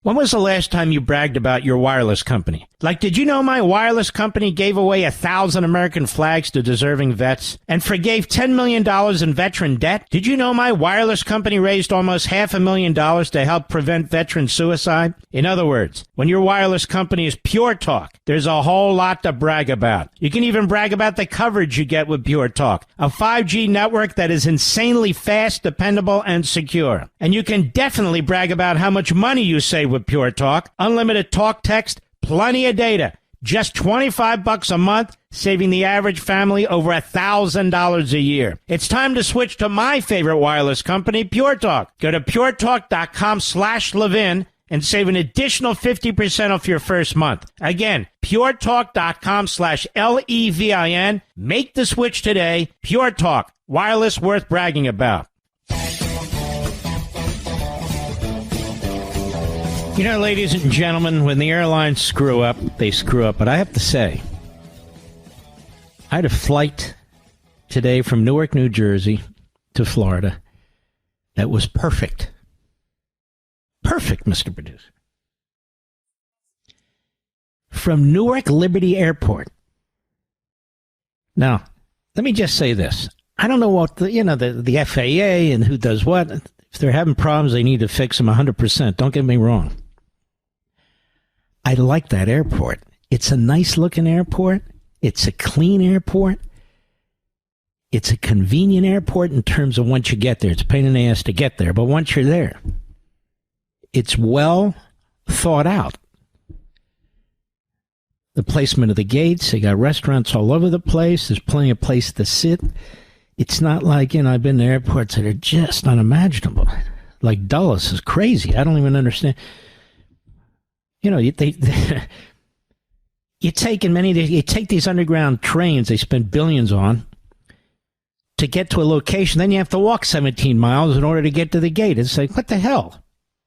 When was the last time you bragged about your wireless company? Like, did you know my wireless company gave away 1,000 American flags to deserving vets and forgave $10 million in veteran debt? Did you know my wireless company raised almost $500,000 to help prevent veteran suicide? In other words, when your wireless company is Pure Talk, there's a whole lot to brag about. You can even brag about the coverage you get with Pure Talk, a 5G network that is insanely fast, dependable, and secure. And you can definitely brag about how much money you save with Pure Talk. Unlimited talk, text, plenty of data. Just $25 a month, saving the average family over $1,000 a year. It's time to switch to my favorite wireless company, Pure Talk. Go to puretalk.com/Levin and save an additional 50% off your first month. Again, puretalk.com/LEVIN. Make the switch today. Pure Talk, wireless worth bragging about. You know, ladies and gentlemen, when the airlines screw up, they screw up. But I have to say, I had a flight today from Newark, New Jersey to Florida that was perfect. Perfect, Mr. Producer. From Newark Liberty Airport. Now, let me just say this. I don't know what the FAA and who does what. If they're having problems, they need to fix them 100%. Don't get me wrong. I like that airport. It's a nice-looking airport. It's a clean airport. It's a convenient airport in terms of once you get there. It's a pain in the ass to get there, but once you're there, it's well thought out. The placement of the gates, they got restaurants all over the place. There's plenty of place to sit. It's not like, I've been to airports that are just unimaginable. Like Dulles is crazy. I don't even understand. You take these underground trains they spend billions on to get to a location, then you have to walk 17 miles in order to get to the gate. It's like, what the hell?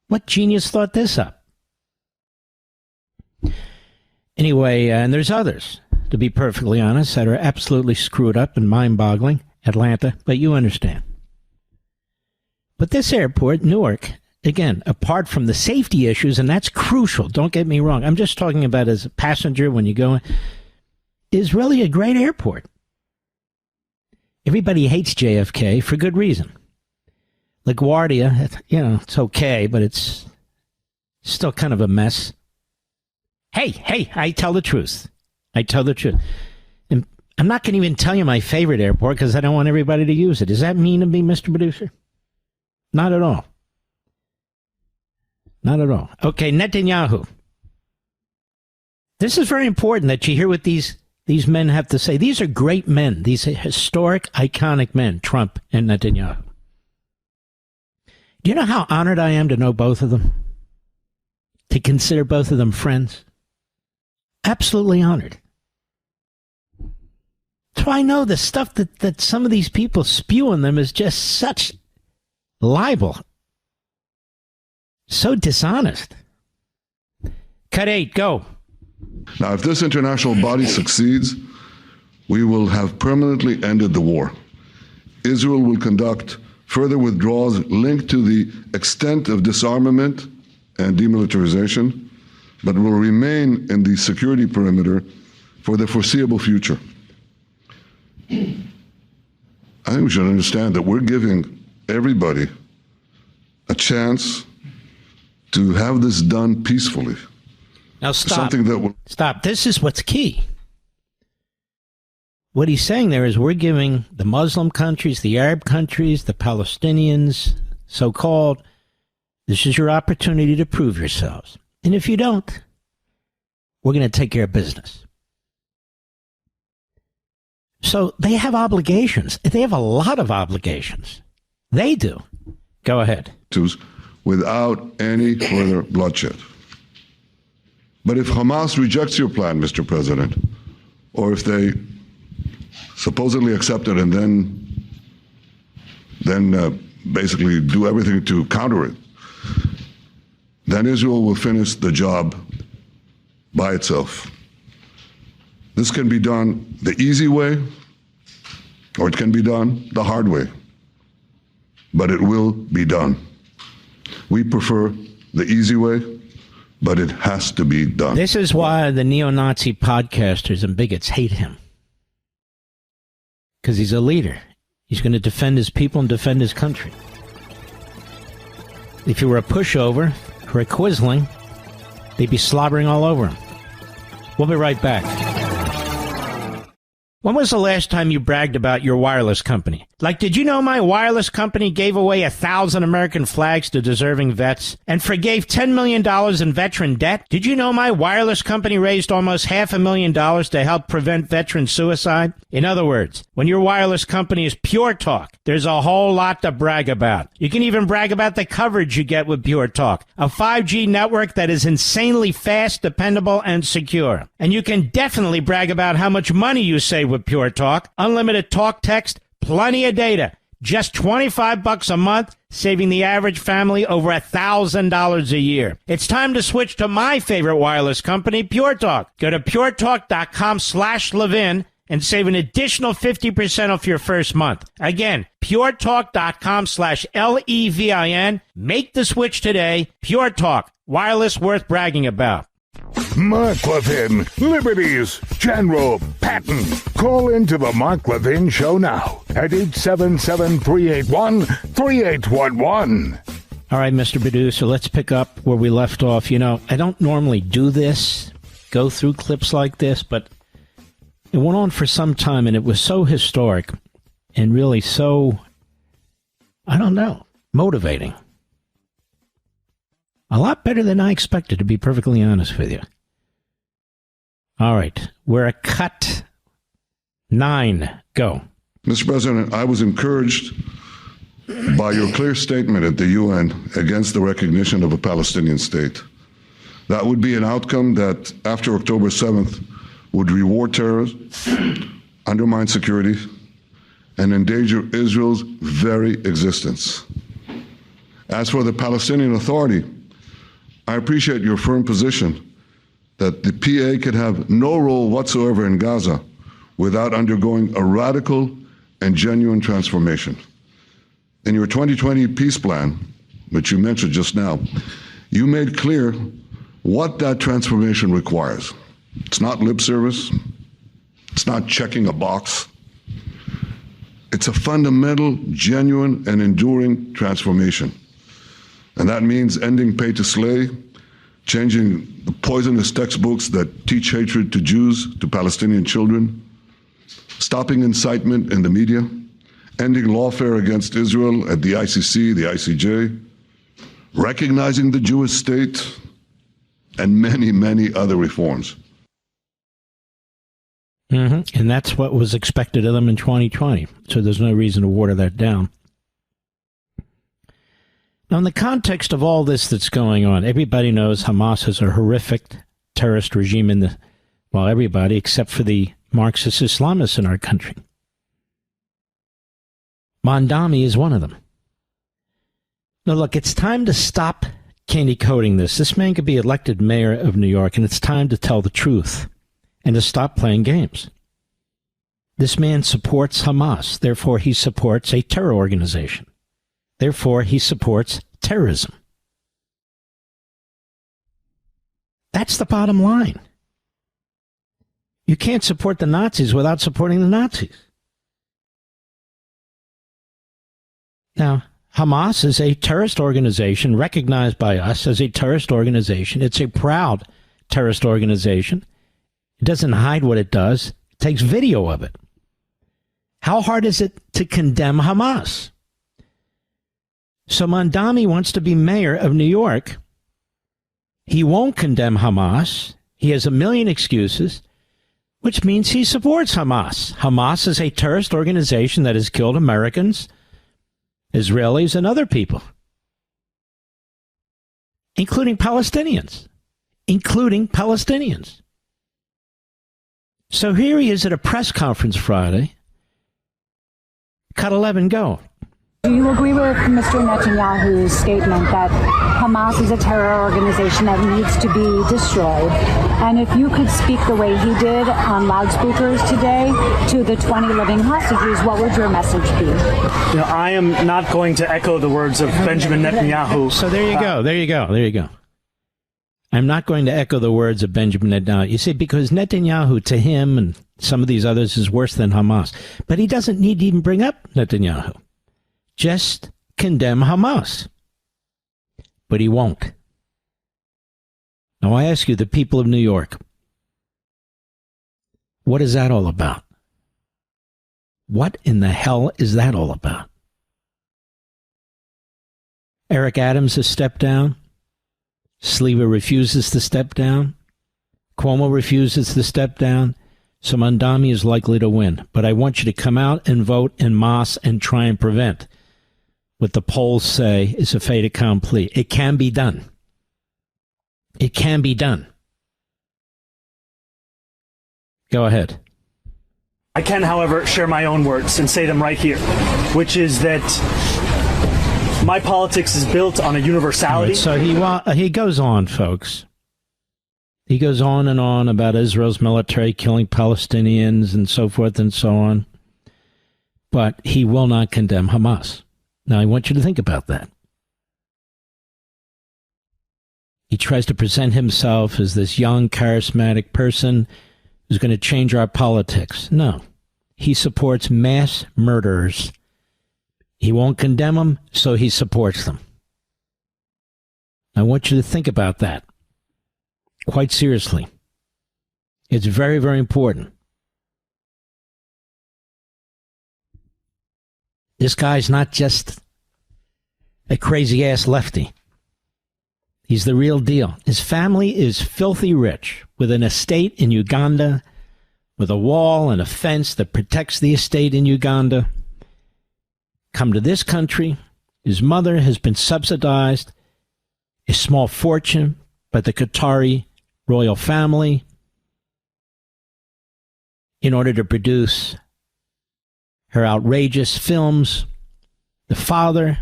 What genius thought this up? Anyway, and there's others, to be perfectly honest, that are absolutely screwed up and mind-boggling. Atlanta, but you understand. But this airport, Newark, again, apart from the safety issues, and that's crucial, don't get me wrong, I'm just talking about as a passenger when you go in, is really a great airport. Everybody hates JFK for good reason. LaGuardia, it's okay, but it's still kind of a mess. Hey, I tell the truth. And I'm not going to even tell you my favorite airport because I don't want everybody to use it. Does that mean to me, Mr. Producer? Not at all. Not at all. Okay, Netanyahu. This is very important that you hear what these men have to say. These are great men. These are historic, iconic men, Trump and Netanyahu. Do you know how honored I am to know both of them? To consider both of them friends? Absolutely honored. So I know the stuff that some of these people spew on them is just such libel. So dishonest. Cut 8, go. Now, if this international body succeeds, we will have permanently ended the war. Israel will conduct further withdrawals linked to the extent of disarmament and demilitarization, but will remain in the security perimeter for the foreseeable future. I think we should understand that we're giving everybody a chance to have this done peacefully. Now stop. Stop. This is what's key. What he's saying there is we're giving the Muslim countries, the Arab countries, the Palestinians, so-called, this is your opportunity to prove yourselves. And if you don't, we're going to take care of business. So they have obligations. They have a lot of obligations. They do. Go ahead. Without any further bloodshed. But if Hamas rejects your plan, Mr. President, or if they supposedly accept it and then basically do everything to counter it, then Israel will finish the job by itself. This can be done the easy way, or it can be done the hard way. But it will be done. We prefer the easy way, but it has to be done. This is why the neo-Nazi podcasters and bigots hate him. Because he's a leader. He's going to defend his people and defend his country. If he were a pushover or a quisling, they'd be slobbering all over him. We'll be right back. When was the last time you bragged about your wireless company? Like, did you know my wireless company gave away 1,000 American flags to deserving vets and forgave $10 million in veteran debt? Did you know my wireless company raised almost $500,000 to help prevent veteran suicide? In other words, when your wireless company is Pure Talk, there's a whole lot to brag about. You can even brag about the coverage you get with Pure Talk, a 5G network that is insanely fast, dependable, and secure. And you can definitely brag about how much money you save with Pure Talk. Unlimited talk, text, plenty of data, Just $25 a month, saving the average family over $1,000 a year. It's time to switch to my favorite wireless company, Pure Talk. Go to puretalk.com/Levin and save an additional 50% off your first month. Again, puretalk.com/LEVIN. Make the switch today. Pure Talk, wireless worth bragging about. Mark Levin, Liberty's General Patton. Call into the Mark Levin Show now at 877-381-3811. All right, Mr. Producer, let's pick up where we left off. You know, I don't normally do this, go through clips like this, but it went on for some time, and it was so historic and really so, I don't know, motivating. A lot better than I expected, to be perfectly honest with you. All right, we're at cut 9. Go. Mr. President, I was encouraged by your clear statement at the UN against the recognition of a Palestinian state. That would be an outcome that, after October 7th, would reward terrorism, undermine security, and endanger Israel's very existence. As for the Palestinian Authority, I appreciate your firm position that the PA could have no role whatsoever in Gaza without undergoing a radical and genuine transformation. In your 2020 peace plan, which you mentioned just now, you made clear what that transformation requires. It's not lip service. It's not checking a box. It's a fundamental, genuine, and enduring transformation. And that means ending pay to slay, changing the poisonous textbooks that teach hatred to Jews, to Palestinian children, stopping incitement in the media, ending lawfare against Israel at the ICC, the ICJ, recognizing the Jewish state, and many, many other reforms. Mm-hmm. And that's what was expected of them in 2020. So there's no reason to water that down. Now, in the context of all this that's going on, everybody knows Hamas is a horrific terrorist regime everybody except for the Marxist Islamists in our country. Mondami is one of them. Now, look, it's time to stop candy coating this. This man could be elected mayor of New York, and it's time to tell the truth and to stop playing games. This man supports Hamas. Therefore, he supports a terror organization. Therefore, he supports terrorism. That's the bottom line. You can't support the Nazis without supporting the Nazis. Now, Hamas is a terrorist organization recognized by us as a terrorist organization. It's a proud terrorist organization. It doesn't hide what it does. It takes video of it. How hard is it to condemn Hamas? So Mondami wants to be mayor of New York. He won't condemn Hamas. He has a million excuses, which means he supports Hamas. Hamas is a terrorist organization that has killed Americans, Israelis, and other people, including Palestinians. So here he is at a press conference Friday. Cut 11, go. Do you agree with Mr. Netanyahu's statement that Hamas is a terror organization that needs to be destroyed? And if you could speak the way he did on loudspeakers today to the 20 living hostages, what would your message be? You know, I am not going to echo the words of Benjamin Netanyahu. So there you go. I'm not going to echo the words of Benjamin Netanyahu. You see, because Netanyahu, to him and some of these others, is worse than Hamas. But he doesn't need to even bring up Netanyahu. Just condemn Hamas. But he won't. Now I ask you, the people of New York, what is that all about? What in the hell is that all about? Eric Adams has stepped down. Sliwa refuses to step down. Cuomo refuses to step down. So Mondami is likely to win. But I want you to come out and vote en masse and try and prevent what the polls say is a fait accompli. It can be done. It can be done. Go ahead. I can, however, share my own words and say them right here, which is that my politics is built on a universality. Right, so he goes on, folks. He goes on and on about Israel's military killing Palestinians and so forth and so on. But he will not condemn Hamas. Now, I want you to think about that. He tries to present himself as this young, charismatic person who's going to change our politics. No. He supports mass murderers. He won't condemn them, so he supports them. I want you to think about that quite seriously. It's very, very important. This guy's not just a crazy-ass lefty. He's the real deal. His family is filthy rich, with an estate in Uganda, with a wall and a fence that protects the estate in Uganda. Come to this country. His mother has been subsidized a small fortune by the Qatari royal family in order to produce her outrageous films. The father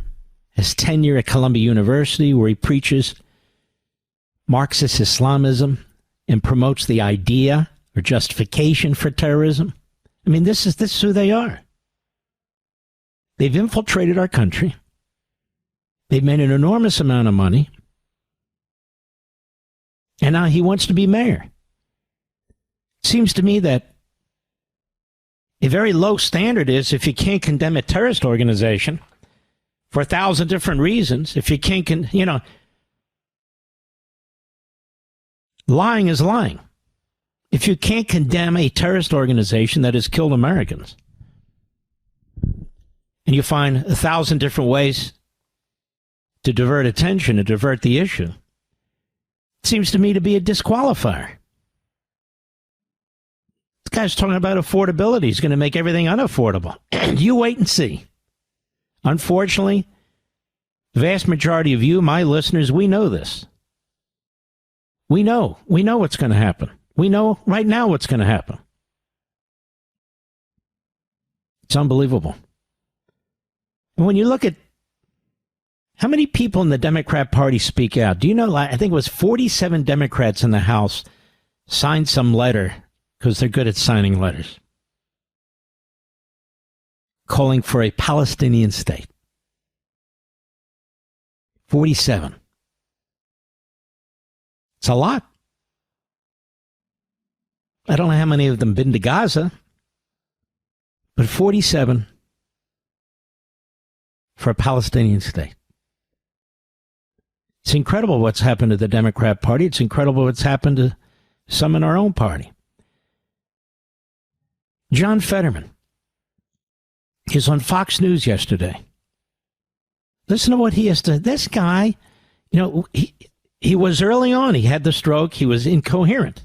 has tenure at Columbia University, where he preaches Marxist Islamism and promotes the idea or justification for terrorism. I mean, this is who they are. They've infiltrated our country. They've made an enormous amount of money. And now he wants to be mayor. It seems to me that a very low standard is if you can't condemn a terrorist organization for 1,000 different reasons, if you can't, lying is lying. If you can't condemn a terrorist organization that has killed Americans, and you find 1,000 different ways to divert attention, to divert the issue, it seems to me to be a disqualifier. This guy's talking about affordability. He's going to make everything unaffordable. You wait and see. Unfortunately, the vast majority of you, my listeners, we know this. We know what's going to happen. We know right now what's going to happen. It's unbelievable. And when you look at how many people in the Democrat Party speak out, do you know, I think it was 47 Democrats in the House signed some letter, because they're good at signing letters, calling for a Palestinian state. 47. It's a lot. I don't know how many of them been to Gaza, but 47 for a Palestinian state. It's incredible what's happened to the Democrat Party. It's incredible what's happened to some in our own party. John Fetterman is on Fox News yesterday. Listen to what he has to... This guy, he was early on. He had the stroke. He was incoherent.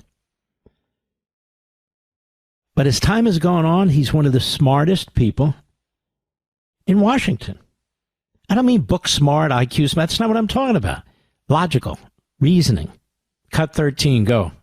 But as time has gone on, he's one of the smartest people in Washington. I don't mean book smart, IQ smart. That's not what I'm talking about. Logical, reasoning. Cut 13, go.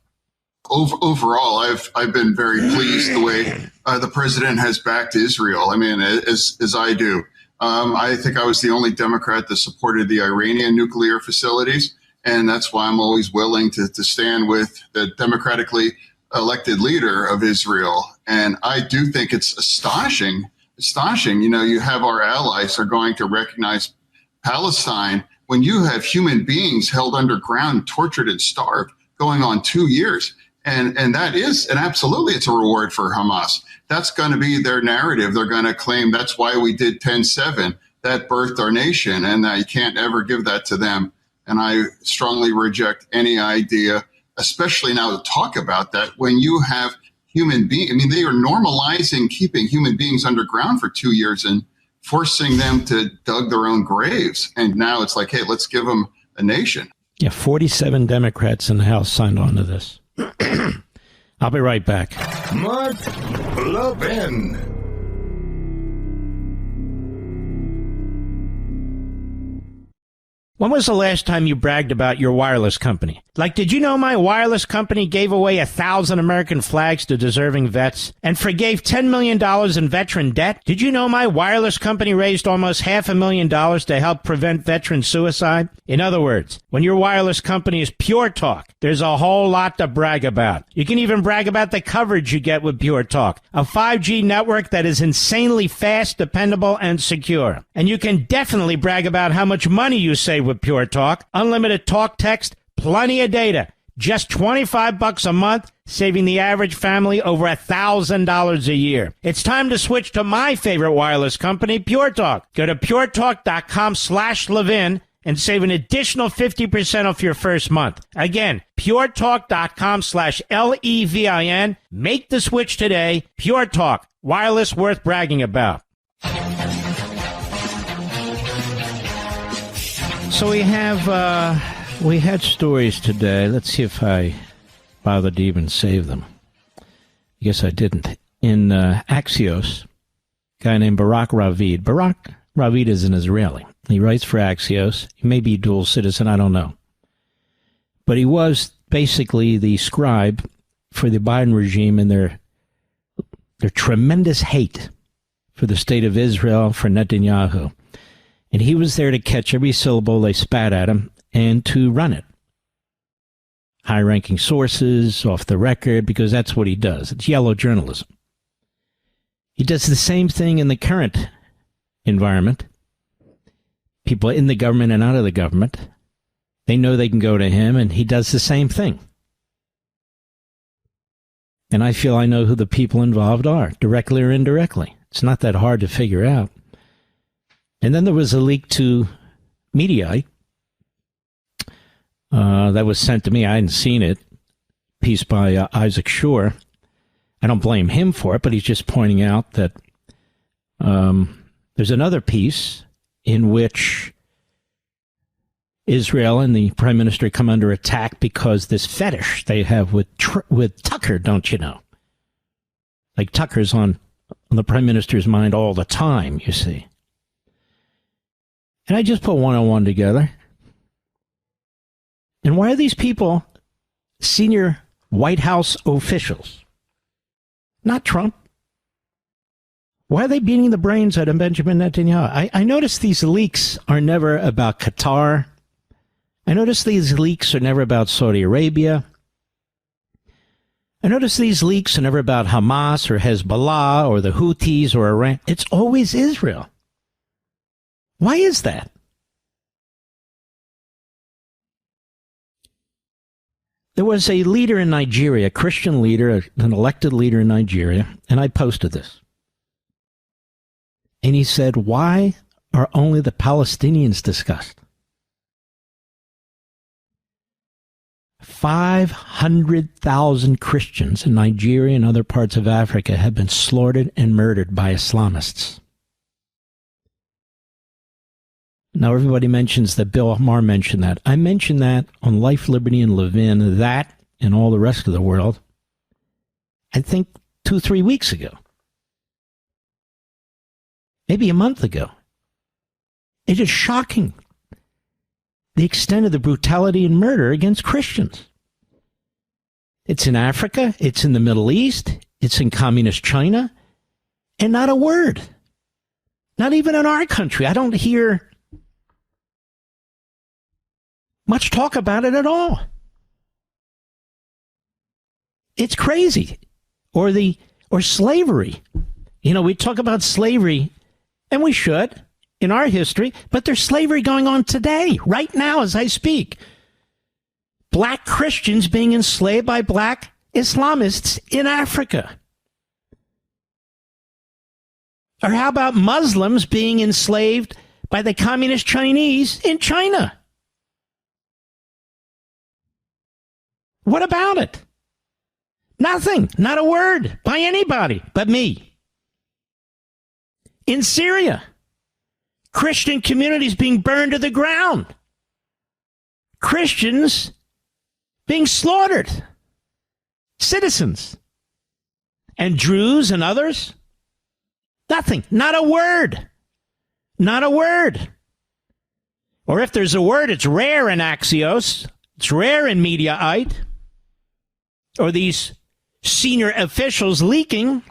Overall, I've been very pleased the way the president has backed Israel. I mean, as I do. I think I was the only Democrat that supported the Iranian nuclear facilities, and that's why I'm always willing to stand with the democratically elected leader of Israel. And I do think it's astonishing. You have our allies are going to recognize Palestine when you have human beings held underground, tortured and starved, going on 2 years. And that is, and absolutely, it's a reward for Hamas. That's going to be their narrative. They're going to claim that's why we did 10-7. That birthed our nation, and you can't ever give that to them. And I strongly reject any idea, especially now to talk about that when you have human beings. I mean, they are normalizing keeping human beings underground for 2 years and forcing them to dig their own graves. And now it's like, hey, let's give them a nation. Yeah, 47 Democrats in the House signed on to this. I'll be right back. Mark Levin. When was the last time you bragged about your wireless company? Like, did you know my wireless company gave away 1,000 American flags to deserving vets and forgave $10 million in veteran debt? Did you know my wireless company raised almost $500,000 to help prevent veteran suicide? In other words, when your wireless company is Pure Talk, there's a whole lot to brag about. You can even brag about the coverage you get with Pure Talk, a 5G network that is insanely fast, dependable, and secure. And you can definitely brag about how much money you save with Pure Talk. Unlimited talk, text, plenty of data. Just $25 a month, saving the average family over $1,000 a year. It's time to switch to my favorite wireless company, Pure Talk. Go to puretalk.com/Levin and save an additional 50% off your first month. Again, puretalk.com/LEVIN. Make the switch today. Pure Talk, wireless worth bragging about. So we had stories today. Let's see if I bothered to even save them. I guess I didn't. In Axios, a guy named Barak Ravid. Barak Ravid is an Israeli. He writes for Axios. He may be dual citizen, I don't know. But he was basically the scribe for the Biden regime and their tremendous hate for the state of Israel, for Netanyahu. And he was there to catch every syllable they spat at him and to run it. High-ranking sources, off the record, because that's what he does. It's yellow journalism. He does the same thing in the current environment. People in the government and out of the government, they know they can go to him, and he does the same thing. And I feel I know who the people involved are, directly or indirectly. It's not that hard to figure out. And then there was a leak to Mediaite that was sent to me. I hadn't seen it. Piece by Isaac Shore. I don't blame him for it, but he's just pointing out that there's another piece in which Israel and the prime minister come under attack because this fetish they have with Tucker, don't you know? Like Tucker's on the prime minister's mind all the time, you see. And I just put one on one together. And why are these people senior White House officials? Not Trump. Why are they beating the brains out of Benjamin Netanyahu? I notice these leaks are never about Qatar. I notice these leaks are never about Saudi Arabia. I notice these leaks are never about Hamas or Hezbollah or the Houthis or Iran. It's always Israel. Why is that? There was a leader in Nigeria, a Christian leader, an elected leader in Nigeria, and I posted this. And he said, why are only the Palestinians discussed? 500,000 Christians in Nigeria and other parts of Africa have been slaughtered and murdered by Islamists. Now, everybody mentions that. Bill Maher mentioned that. I mentioned that on Life, Liberty, and Levin, that and all the rest of the world, I think 2-3 weeks ago. Maybe a month ago. It is shocking, the extent of the brutality and murder against Christians. It's in Africa, it's in the Middle East, it's in communist China, and not a word. Not even in our country. I don't hear much talk about it at all. It's crazy. Or slavery. You know, we talk about slavery, and we should, in our history, but there's slavery going on today, right now as I speak. Black Christians being enslaved by black Islamists in Africa. Or how about Muslims being enslaved by the communist Chinese in China? What about it? Nothing. Not a word by anybody but me. In Syria, Christian communities being burned to the ground. Christians being slaughtered. Citizens. And Druze and others. Nothing. Not a word. Not a word. Or if there's a word, it's rare in Axios, it's rare in Mediaite, or these senior officials leaking.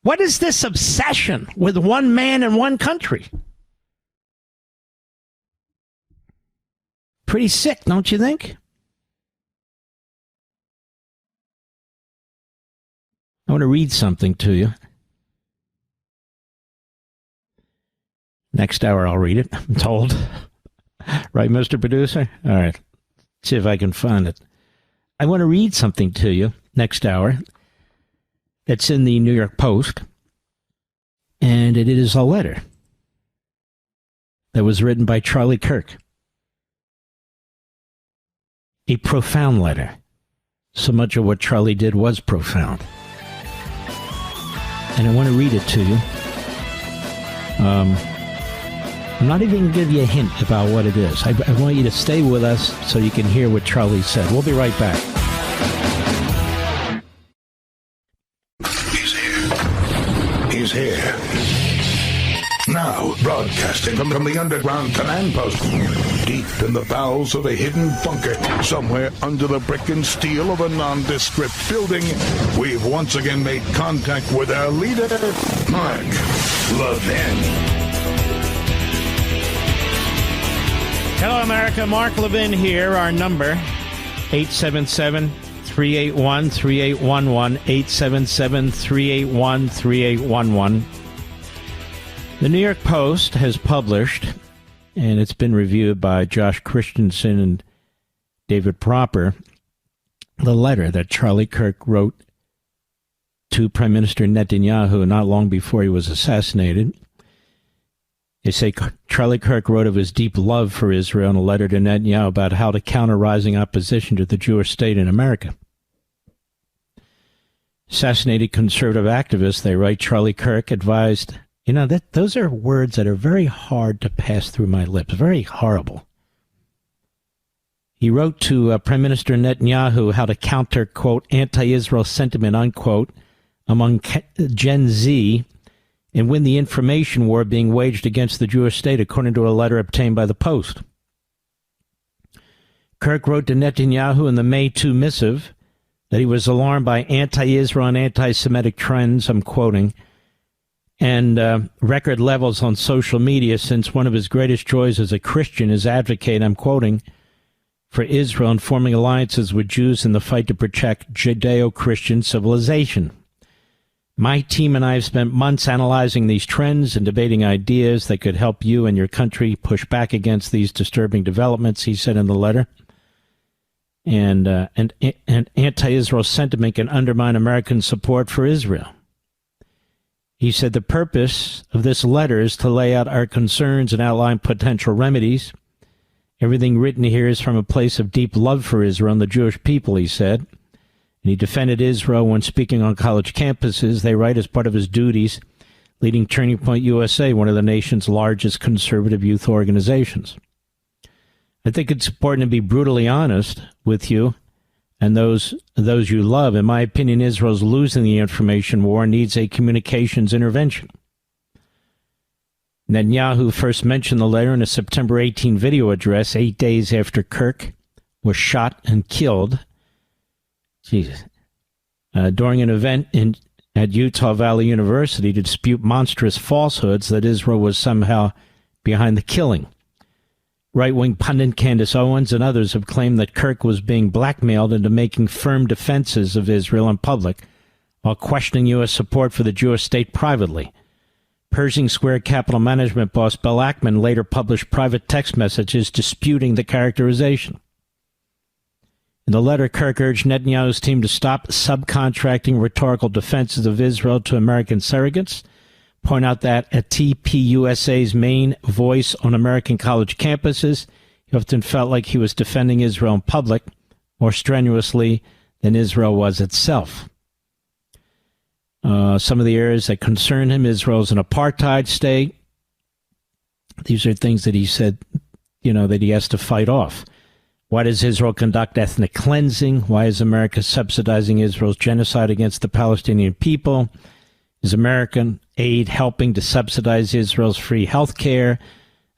What is this obsession with one man and one country? Pretty sick, don't you think? I want to read something to you. Next hour I'll read it, I'm told. Right, Mr. Producer? All right. See if I can find it. I want to read something to you next hour. It's in the New York Post. And it is a letter that was written by Charlie Kirk. A profound letter. So much of what Charlie did was profound. And I want to read it to you. I'm not even going to give you a hint about what it is. I want you to stay with us so you can hear what Charlie said. We'll be right back. He's here. He's here. Now, broadcasting from the underground command post, deep in the bowels of a hidden bunker, somewhere under the brick and steel of a nondescript building, we've once again made contact with our leader, Mark Levin. Hello, America. Mark Levin here. Our number, 877-381-3811, 877-381-3811. The New York Post has published, and it's been reviewed by Josh Christensen and David Proper, the letter that Charlie Kirk wrote to Prime Minister Netanyahu not long before he was assassinated. They say Charlie Kirk wrote of his deep love for Israel in a letter to Netanyahu about how to counter rising opposition to the Jewish state in America. Assassinated conservative activists, they write, Charlie Kirk advised, those are words that are very hard to pass through my lips, very horrible. He wrote to Prime Minister Netanyahu how to counter, quote, anti-Israel sentiment, unquote, among Gen Z and win the information war being waged against the Jewish state, according to a letter obtained by the Post. Kirk wrote to Netanyahu in the May 2 missive that he was alarmed by anti-Israel and anti-Semitic trends, I'm quoting, and record levels on social media since one of his greatest joys as a Christian is advocate, I'm quoting, for Israel and forming alliances with Jews in the fight to protect Judeo-Christian civilization. My team and I have spent months analyzing these trends and debating ideas that could help you and your country push back against these disturbing developments, he said in the letter. And anti-Israel sentiment can undermine American support for Israel. He said the purpose of this letter is to lay out our concerns and outline potential remedies. Everything written here is from a place of deep love for Israel and the Jewish people, he said. And he defended Israel when speaking on college campuses. They write as part of his duties, leading Turning Point USA, one of the nation's largest conservative youth organizations. I think it's important to be brutally honest with you and those you love. In my opinion, Israel's losing the information war and needs a communications intervention. Netanyahu first mentioned the letter in a September 18 video address, 8 days after Kirk was shot and killed. Jesus. During an event at Utah Valley University to dispute monstrous falsehoods that Israel was somehow behind the killing. Right-wing pundit Candace Owens and others have claimed that Kirk was being blackmailed into making firm defenses of Israel in public while questioning U.S. support for the Jewish state privately. Pershing Square capital management boss Bill Ackman later published private text messages disputing the characterization. In the letter, Kirk urged Netanyahu's team to stop subcontracting rhetorical defenses of Israel to American surrogates, point out that at TPUSA's main voice on American college campuses, he often felt like he was defending Israel in public more strenuously than Israel was itself. Some of the areas that concern him, Israel is an apartheid state. These are things that he said, that he has to fight off. Why does Israel conduct ethnic cleansing? Why is America subsidizing Israel's genocide against the Palestinian people? Is American aid helping to subsidize Israel's free health care?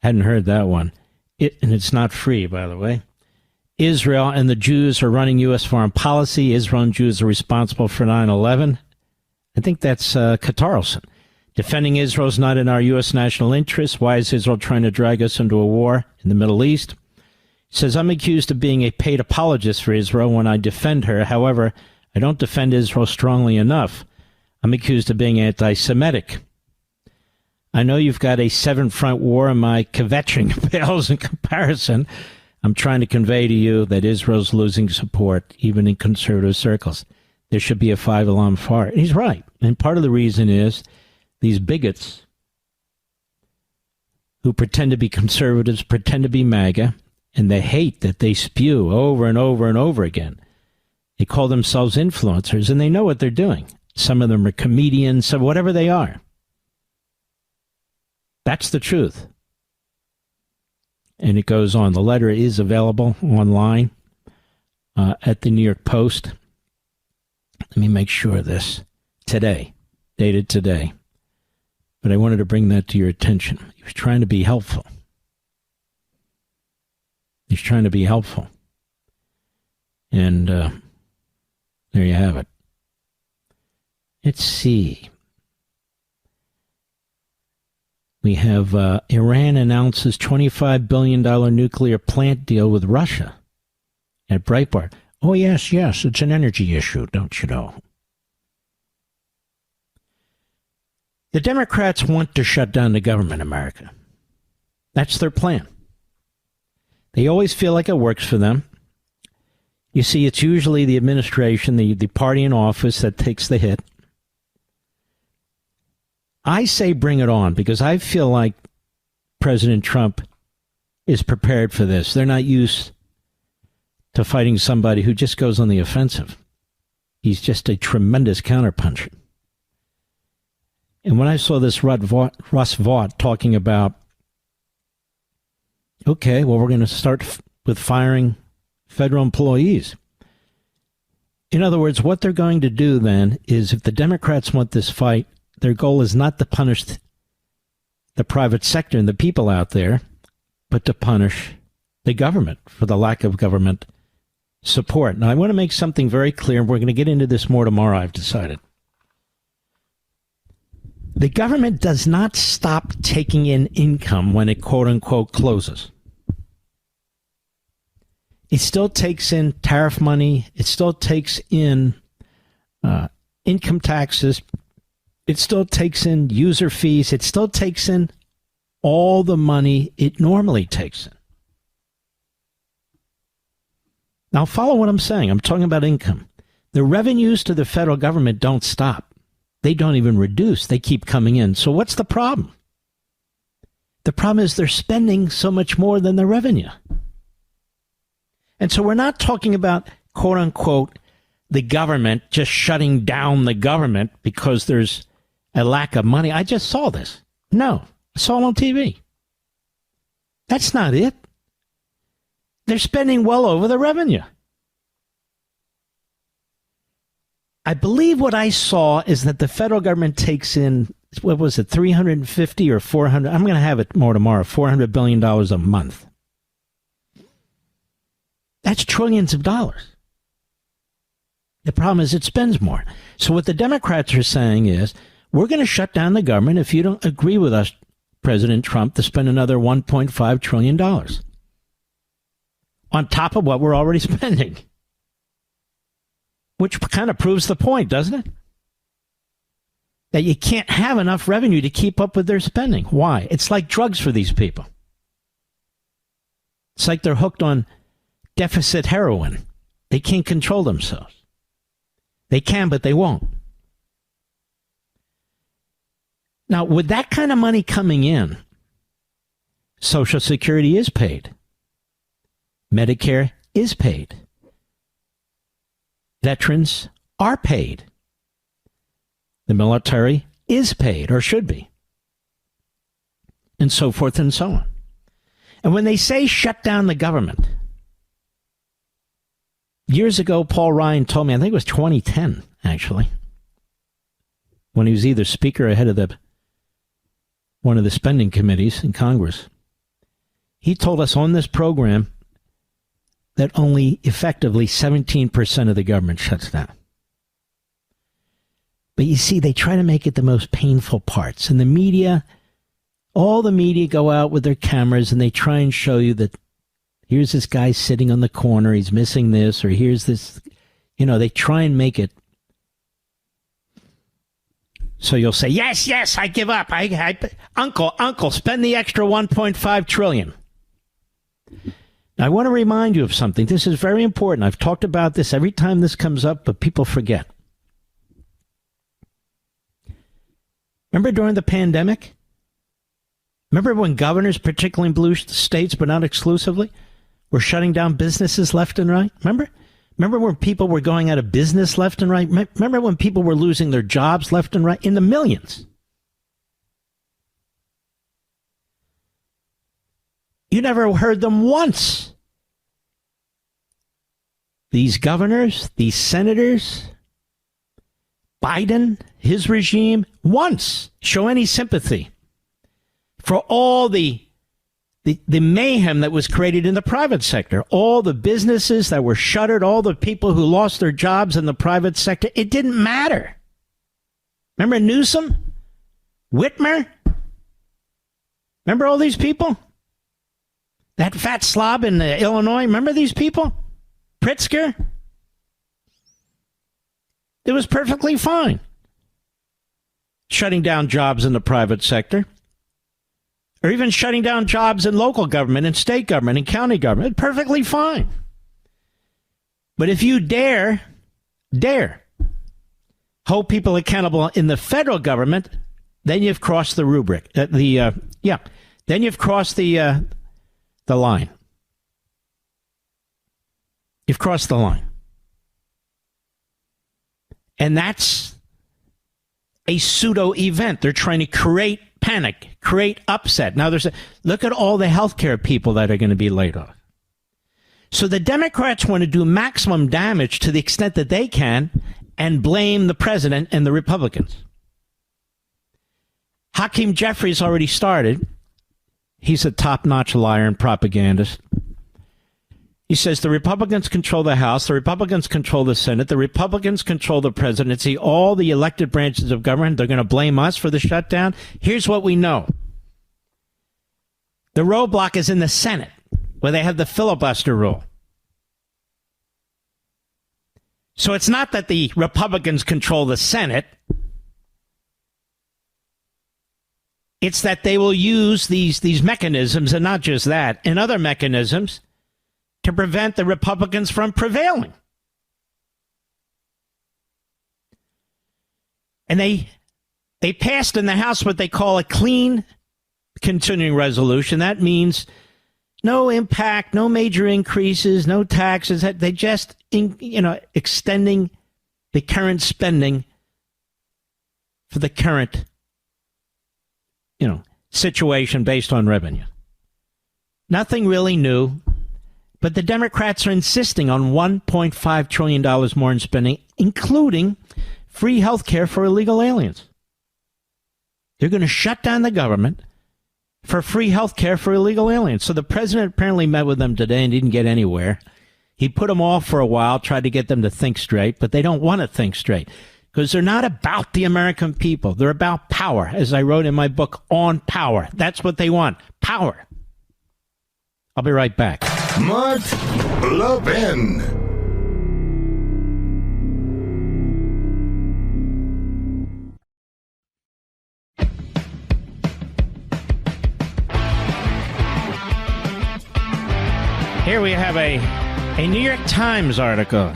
Hadn't heard that one. and it's not free, by the way. Israel and the Jews are running U.S. foreign policy. Israel and Jews are responsible for 9/11. I think that's Katarlson. Defending Israel is not in our U.S. national interest. Why is Israel trying to drag us into a war in the Middle East? He says, I'm accused of being a paid apologist for Israel when I defend her. However, I don't defend Israel strongly enough. I'm accused of being anti-Semitic. I know you've got a seven-front war, and my kvetching pales in comparison. I'm trying to convey to you that Israel's losing support, even in conservative circles. There should be a five-alarm fire. And he's right. And part of the reason is these bigots who pretend to be conservatives, pretend to be MAGA, and the hate that they spew over and over and over again. They call themselves influencers, and they know what they're doing. Some of them are comedians, some whatever they are. That's the truth. And it goes on. The letter is available online at the New York Post. Let me make sure of this. Today. Dated today. But I wanted to bring that to your attention. He was trying to be helpful. He's trying to be helpful. And there you have it. Let's see. We have Iran announces $25 billion nuclear plant deal with Russia at Breitbart. Oh, yes, it's an energy issue, don't you know? The Democrats want to shut down the government in America. That's their plan. They always feel like it works for them. You see, it's usually the administration, the party in office that takes the hit. I say bring it on because I feel like President Trump is prepared for this. They're not used to fighting somebody who just goes on the offensive. He's just a tremendous counterpuncher. And when I saw this Russ Vought talking about, okay, well, we're going to start with firing federal employees. In other words, what they're going to do then is if the Democrats want this fight, their goal is not to punish the private sector and the people out there, but to punish the government for the lack of government support. Now, I want to make something very clear. We're going to get into this more tomorrow, I've decided. The government does not stop taking in income when it, quote-unquote, closes. It still takes in tariff money. It still takes in income taxes. It still takes in user fees. It still takes in all the money it normally takes in. Now, follow what I'm saying. I'm talking about income. The revenues to the federal government don't stop. They don't even reduce. They keep coming in. So what's the problem? The problem is they're spending so much more than the revenue. And so we're not talking about, quote unquote, the government just shutting down the government because there's a lack of money. I just saw this. No, I saw it on TV. That's not it. They're spending well over the revenue. I believe what I saw is that the federal government takes in, what was it, 350 or 400? I'm going to have it more tomorrow, $400 billion a month. That's trillions of dollars. The problem is it spends more. So what the Democrats are saying is, we're going to shut down the government if you don't agree with us, President Trump, to spend another $1.5 trillion on top of what we're already spending. Which kind of proves the point, doesn't it? That you can't have enough revenue to keep up with their spending. Why? It's like drugs for these people. It's like they're hooked on deficit heroin. They can't control themselves. They can, but they won't. Now, with that kind of money coming in, Social Security is paid. Medicare is paid. Veterans are paid. The military is paid, or should be. And so forth and so on. And when they say shut down the government, years ago, Paul Ryan told me, I think it was 2010, actually, when he was either speaker or head of one of the spending committees in Congress. He told us on this program that only effectively 17% of the government shuts down. But you see, they try to make it the most painful parts. And the media, all the media go out with their cameras and they try and show you that here's this guy sitting on the corner, he's missing this, or here's this, they try and make it. So you'll say, yes, I give up. Uncle, spend the extra $1.5 trillion. Now, I want to remind you of something. This is very important. I've talked about this every time this comes up, but people forget. Remember during the pandemic? Remember when governors, particularly in blue states, but not exclusively, were shutting down businesses left and right? Remember when people were going out of business left and right? Remember when people were losing their jobs left and right? In the millions. You never heard them once. These governors, these senators, Biden, his regime, once show any sympathy for all the mayhem that was created in the private sector, all the businesses that were shuttered, all the people who lost their jobs in the private sector. It didn't matter. Remember Newsom? Whitmer? Remember all these people? That fat slob in Illinois? Remember these people? Pritzker? It was perfectly fine. Shutting down jobs in the private sector. Or even shutting down jobs in local government and state government and county government. Perfectly fine. But if you dare hold people accountable in the federal government, then you've crossed the rubric. Then you've crossed the line. You've crossed the line. And that's a pseudo event. They're trying to create panic, create upset. Now look at all the healthcare people that are going to be laid off. So the Democrats want to do maximum damage to the extent that they can and blame the president and the Republicans. Hakeem Jeffries already started. He's a top-notch liar and propagandist. He says the Republicans control the House, the Republicans control the Senate, the Republicans control the presidency, all the elected branches of government. They're going to blame us for the shutdown. Here's what we know. The roadblock is in the Senate, where they have the filibuster rule. So it's not that the Republicans control the Senate. It's that they will use these mechanisms, and not just that, and other mechanisms, to prevent the Republicans from prevailing. And they passed in the House what they call a clean continuing resolution. That means no impact, no major increases, no taxes. They just, extending the current spending for the current, situation based on revenue. Nothing really new. But the Democrats are insisting on $1.5 trillion more in spending, including free health care for illegal aliens. They're going to shut down the government for free health care for illegal aliens. So the president apparently met with them today and didn't get anywhere. He put them off for a while, tried to get them to think straight, but they don't want to think straight because they're not about the American people. They're about power, as I wrote in my book, On Power. That's what they want, power. I'll be right back. Mark Levin. Here we have a New York Times article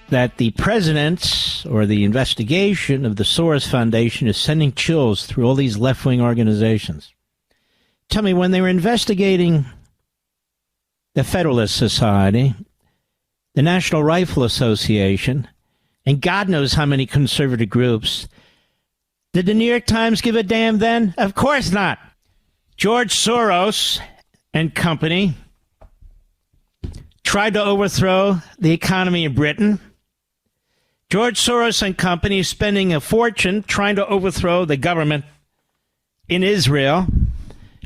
that the president or the investigation of the Soros Foundation is sending chills through all these left-wing organizations. Tell me, when they were investigating the Federalist Society, the National Rifle Association, and God knows how many conservative groups, did the New York Times give a damn then? Of course not. George Soros and company tried to overthrow the economy in Britain. George Soros and company is spending a fortune trying to overthrow the government in Israel.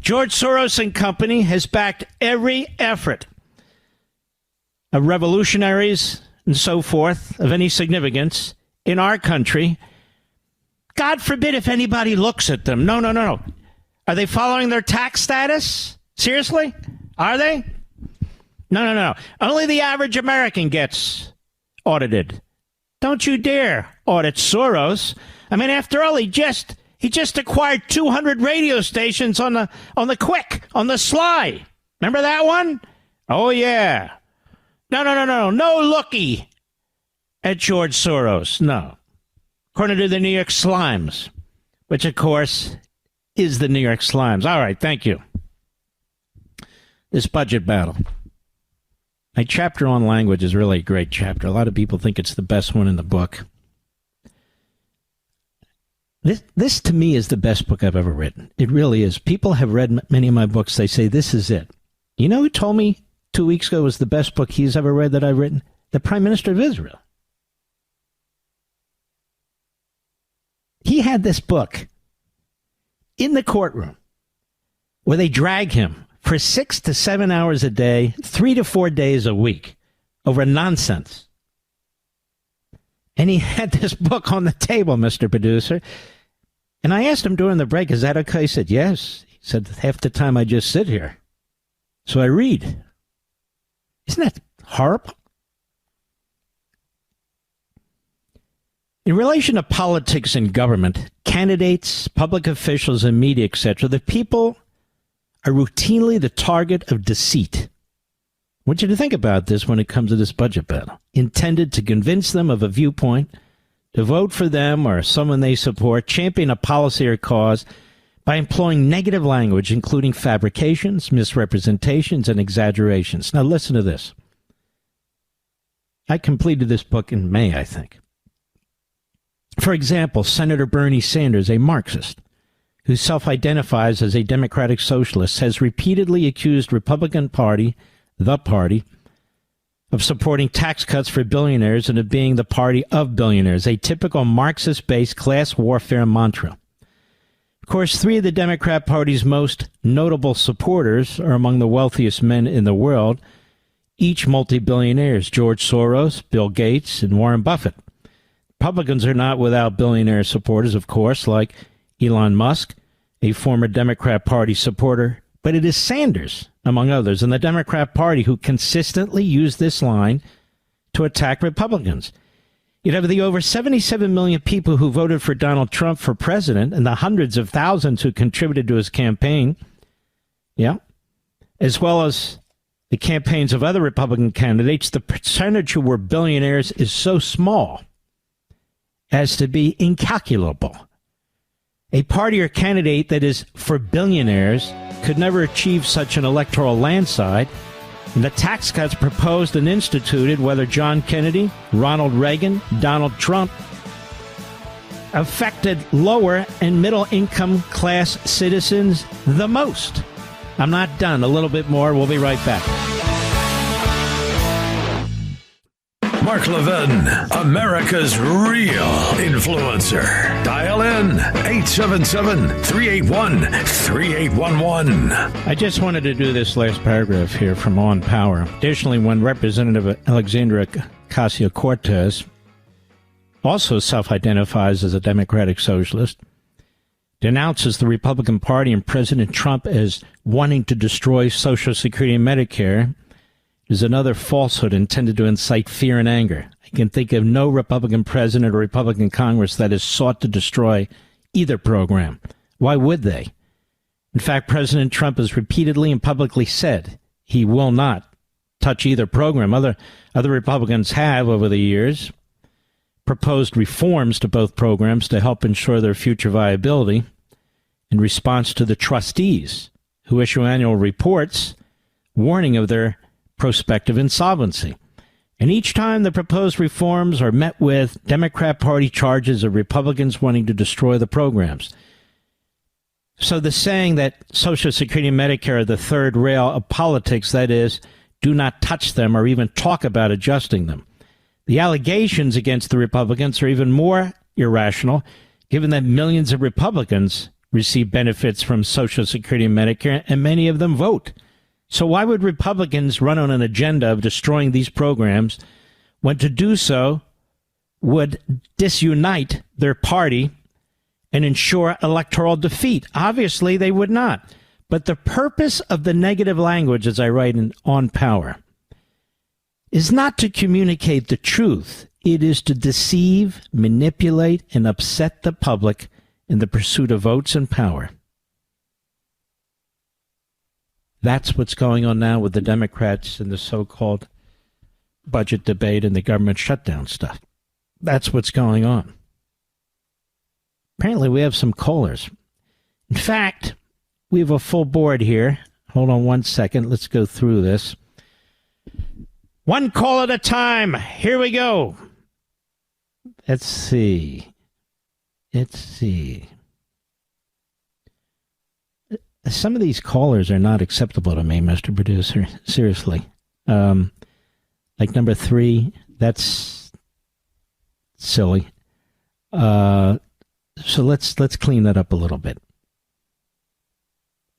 George Soros and company has backed every effort of revolutionaries and so forth of any significance in our country. God forbid if anybody looks at them. No. Are they following their tax status? Seriously? Are they? No. Only the average American gets audited. Don't you dare audit Soros. I mean, after all, he just acquired 200 radio stations on the quick, on the sly. Remember that one? Oh, yeah. No looky at George Soros. No. According to the New York Slimes, which, of course, is the New York Slimes. All right, thank you. This budget battle. My chapter on language is really a great chapter. A lot of people think it's the best one in the book. This to me is the best book I've ever written. It really is. People have read many of my books. They say, this is it. You know who told me 2 weeks ago was the best book he's ever read that I've written? The Prime Minister of Israel. He had this book in the courtroom where they drag him for 6 to 7 hours a day, 3 to 4 days a week over nonsense. And he had this book on the table, Mr. Producer. And I asked him during the break, is that okay? He said, yes. He said, half the time I just sit here. So I read. Isn't that horrible? In relation to politics and government, candidates, public officials, and media, etc., the people are routinely the target of deceit. I want you to think about this when it comes to this budget battle. Intended to convince them of a viewpoint, to vote for them or someone they support, champion a policy or cause by employing negative language, including fabrications, misrepresentations, and exaggerations. Now listen to this. I completed this book in May, I think. For example, Senator Bernie Sanders, a Marxist, who self-identifies as a democratic socialist, has repeatedly accused Republican Party, the party, of supporting tax cuts for billionaires and of being the party of billionaires, a typical Marxist-based class warfare mantra. Of course, 3 of the Democrat Party's most notable supporters are among the wealthiest men in the world, each multi-billionaires: George Soros, Bill Gates, and Warren Buffett. Republicans are not without billionaire supporters, of course, like Elon Musk, a former Democrat Party supporter, but it is Sanders, among others, and the Democrat Party who consistently use this line to attack Republicans. You'd have the over 77 million people who voted for Donald Trump for president and the hundreds of thousands who contributed to his campaign, as well as the campaigns of other Republican candidates. The percentage who were billionaires is so small as to be incalculable. A party or candidate that is for billionaires could never achieve such an electoral landslide. And the tax cuts proposed and instituted, whether John Kennedy, Ronald Reagan, Donald Trump, affected lower and middle income class citizens the most. I'm not done. A little bit more. We'll be right back. Mark Levin, America's real influencer. Dial in 877-381-3811. I just wanted to do this last paragraph here from On Power. Additionally, when Representative Alexandria Ocasio-Cortez, also self-identifies as a democratic socialist, denounces the Republican Party and President Trump as wanting to destroy Social Security and Medicare, is another falsehood intended to incite fear and anger. I can think of no Republican president or Republican Congress that has sought to destroy either program. Why would they? In fact, President Trump has repeatedly and publicly said he will not touch either program. Other Republicans have, over the years, proposed reforms to both programs to help ensure their future viability in response to the trustees who issue annual reports warning of their prospective insolvency. And each time the proposed reforms are met with Democrat Party charges of Republicans wanting to destroy the programs. So the saying that Social Security and Medicare are the third rail of politics, that is, do not touch them or even talk about adjusting them. The allegations against the Republicans are even more irrational, given that millions of Republicans receive benefits from Social Security and Medicare, and many of them vote. So why would Republicans run on an agenda of destroying these programs when to do so would disunite their party and ensure electoral defeat? Obviously, they would not. But the purpose of the negative language, as I write in On Power, is not to communicate the truth. It is to deceive, manipulate, and upset the public in the pursuit of votes and power. That's what's going on now with the Democrats and the so-called budget debate and the government shutdown stuff. That's what's going on. Apparently, we have some callers. In fact, we have a full board here. Hold on one second. Let's go through this. One call at a time. Here we go. Let's see. Some of these callers are not acceptable to me, Mr. Producer. Seriously. Like number 3, that's silly. So let's clean that up a little bit.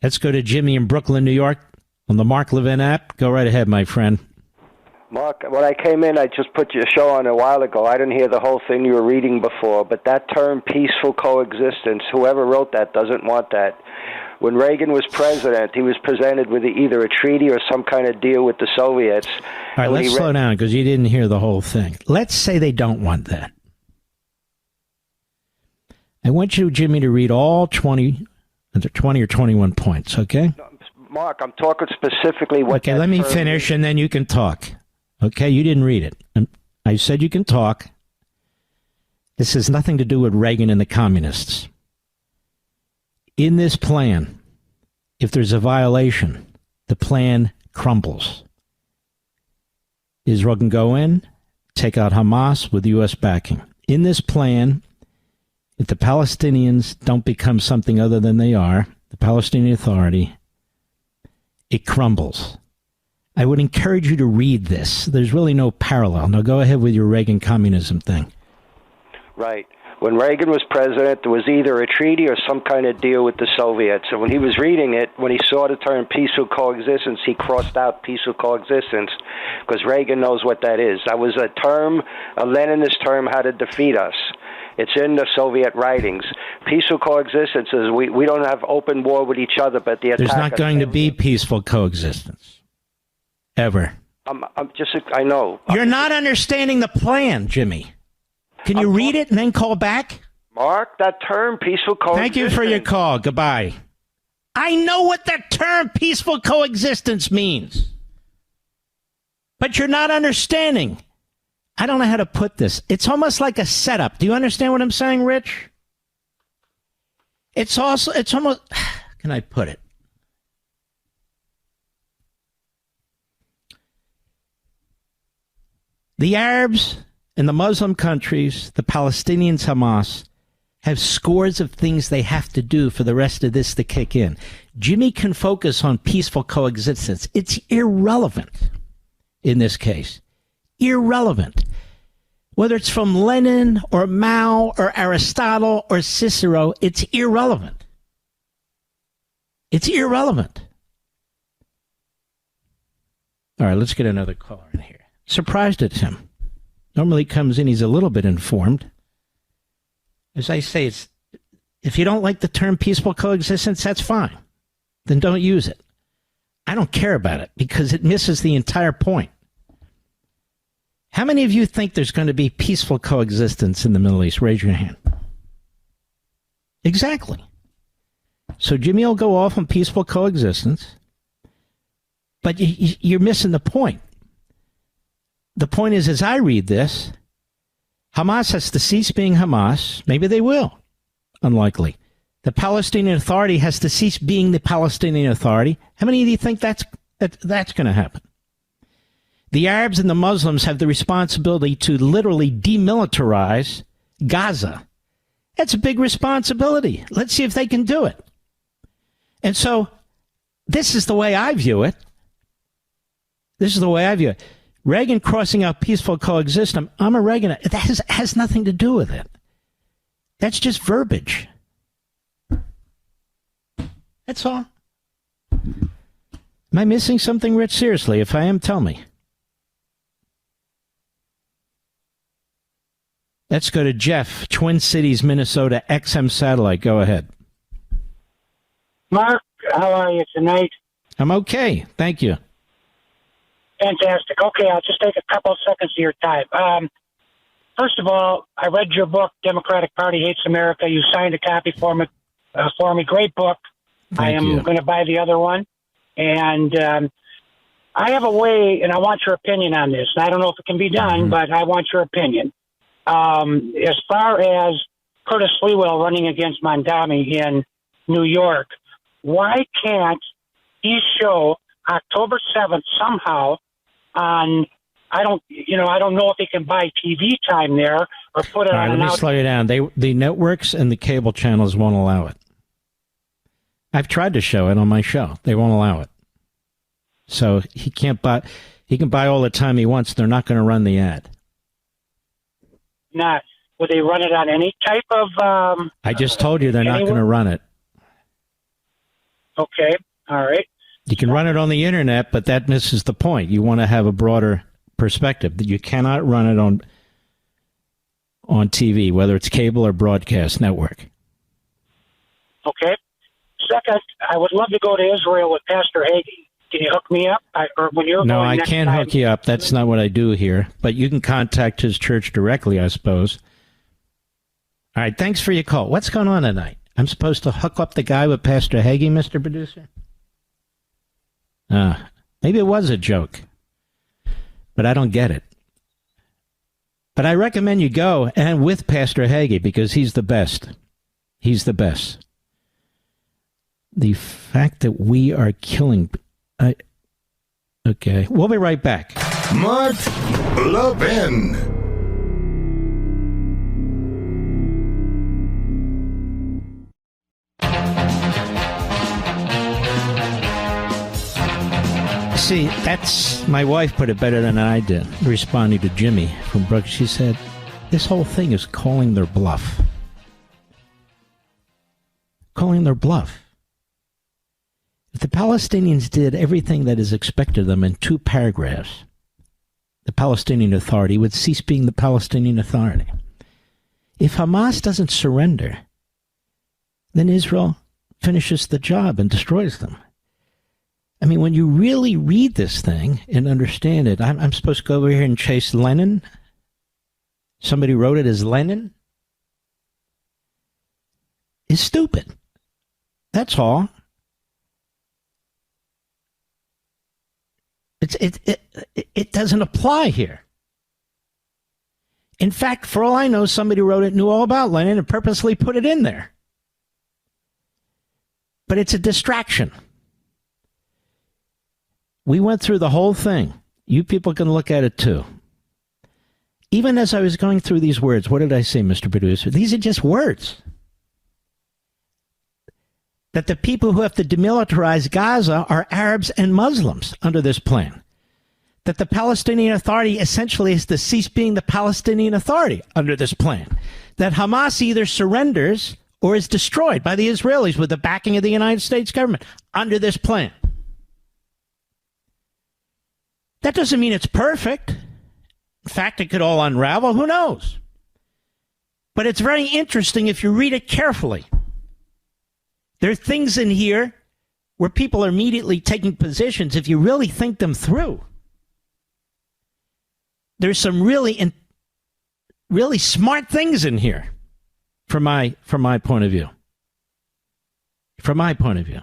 Let's go to Jimmy in Brooklyn, New York, on the Mark Levin app. Go right ahead, my friend. Mark, when I came in, I just put your show on a while ago. I didn't hear the whole thing you were reading before, but that term, peaceful coexistence, whoever wrote that doesn't want that. When Reagan was president, he was presented with either a treaty or some kind of deal with the Soviets. All right, let's slow down because you didn't hear the whole thing. Let's say they don't want that. I want you, Jimmy, to read all 20 or 21 points, okay? No, Mark, I'm talking specifically what... Okay, let me finish and then you can talk. Okay, you didn't read it. I said you can talk. This has nothing to do with Reagan and the communists. In this plan, if there's a violation, the plan crumbles. Israel can go in, take out Hamas with U.S. backing. In this plan, if the Palestinians don't become something other than they are, the Palestinian Authority, it crumbles. I would encourage you to read this. There's really no parallel. Now go ahead with your Reagan communism thing. Right. When Reagan was president, there was either a treaty or some kind of deal with the Soviets. And when he was reading it, when he saw the term peaceful coexistence, he crossed out peaceful coexistence because Reagan knows what that is. That was a term, a Leninist term, how to defeat us. It's in the Soviet writings. Peaceful coexistence is we don't have open war with each other, but the attack... There's not going to be peaceful coexistence. Ever. I know. You're not understanding the plan, Jimmy. Can you read it and then call back? Mark, that term, peaceful coexistence... Thank you for your call. Goodbye. I know what that term, peaceful coexistence, means. But you're not understanding. I don't know how to put this. It's almost like a setup. Do you understand what I'm saying, Rich? It's almost... How can I put it? The Arabs and the Muslim countries, the Palestinians, Hamas, have scores of things they have to do for the rest of this to kick in. Jimmy can focus on peaceful coexistence. It's irrelevant in this case. Irrelevant. Whether it's from Lenin or Mao or Aristotle or Cicero, it's irrelevant. It's irrelevant. All right, let's get another caller in here. Surprised at him. Normally he comes in, he's a little bit informed. As I say, if you don't like the term peaceful coexistence, that's fine. Then don't use it. I don't care about it because it misses the entire point. How many of you think there's going to be peaceful coexistence in the Middle East? Raise your hand. Exactly. So Jimmy will go off on peaceful coexistence, but you're missing the point. The point is, as I read this, Hamas has to cease being Hamas. Maybe they will. Unlikely. The Palestinian Authority has to cease being the Palestinian Authority. How many of you think that's going to happen? The Arabs and the Muslims have the responsibility to literally demilitarize Gaza. That's a big responsibility. Let's see if they can do it. And so this is the way I view it. This is the way I view it. Reagan crossing out peaceful coexistence. I'm a Reaganite. That has nothing to do with it. That's just verbiage. That's all. Am I missing something, Rich? Seriously, if I am, tell me. Let's go to Jeff, Twin Cities, Minnesota, XM Satellite. Go ahead. Mark, how are you tonight? I'm okay. Thank you. Fantastic. Okay, I'll just take a couple of seconds of your time. First of all, I read your book, Democratic Party Hates America. You signed a copy for me. Great book. I am going to buy the other one. And I have a way, and I want your opinion on this. I don't know if it can be done, but I want your opinion. As far as Curtis Lewill running against Mondami in New York, why can't he show October 7th somehow on, I don't know if he can buy TV time there or put it on. Let me slow you down. The networks and the cable channels won't allow it. I've tried to show it on my show. They won't allow it. So he can't buy. He can buy all the time he wants. They're not going to run the ad. Not. Would they run it on any type of? I just told you they're not going to run it. Okay. All right. You can run it on the internet, but that misses the point. You want to have a broader perspective. That you cannot run it on TV, whether it's cable or broadcast network. Okay. Second, I would love to go to Israel with Pastor Hagee. Can you hook me up? No, I can't hook you up. That's not what I do here. But you can contact his church directly, I suppose. All right, thanks for your call. What's going on tonight? I'm supposed to hook up the guy with Pastor Hagee, Mr. Producer? Maybe it was a joke. But I don't get it. But I recommend you go and with Pastor Hagee because he's the best. He's the best. The fact that we are killing... Okay, we'll be right back. Mark Levin. See, that's my wife put it better than I did, responding to Jimmy from Brooks. She said, this whole thing is calling their bluff. Calling their bluff. If the Palestinians did everything that is expected of them in 2 paragraphs, the Palestinian Authority would cease being the Palestinian Authority. If Hamas doesn't surrender, then Israel finishes the job and destroys them. I mean, when you really read this thing and understand it, I'm supposed to go over here and chase Lenin? Somebody wrote it as Lenin? It's stupid. That's all. It doesn't apply here. In fact, for all I know, somebody wrote it, knew all about Lenin, and purposely put it in there. But it's a distraction. We went through the whole thing. You people can look at it too. Even as I was going through these words, what did I say, Mr. Producer? These are just words. That the people who have to demilitarize Gaza are Arabs and Muslims under this plan. That the Palestinian Authority essentially is to cease being the Palestinian Authority under this plan. That Hamas either surrenders or is destroyed by the Israelis with the backing of the United States government under this plan. That doesn't mean it's perfect. In fact, it could all unravel. Who knows? But it's very interesting if you read it carefully. There are things in here where people are immediately taking positions if you really think them through. There's some really smart things in here from my point of view. From my point of view.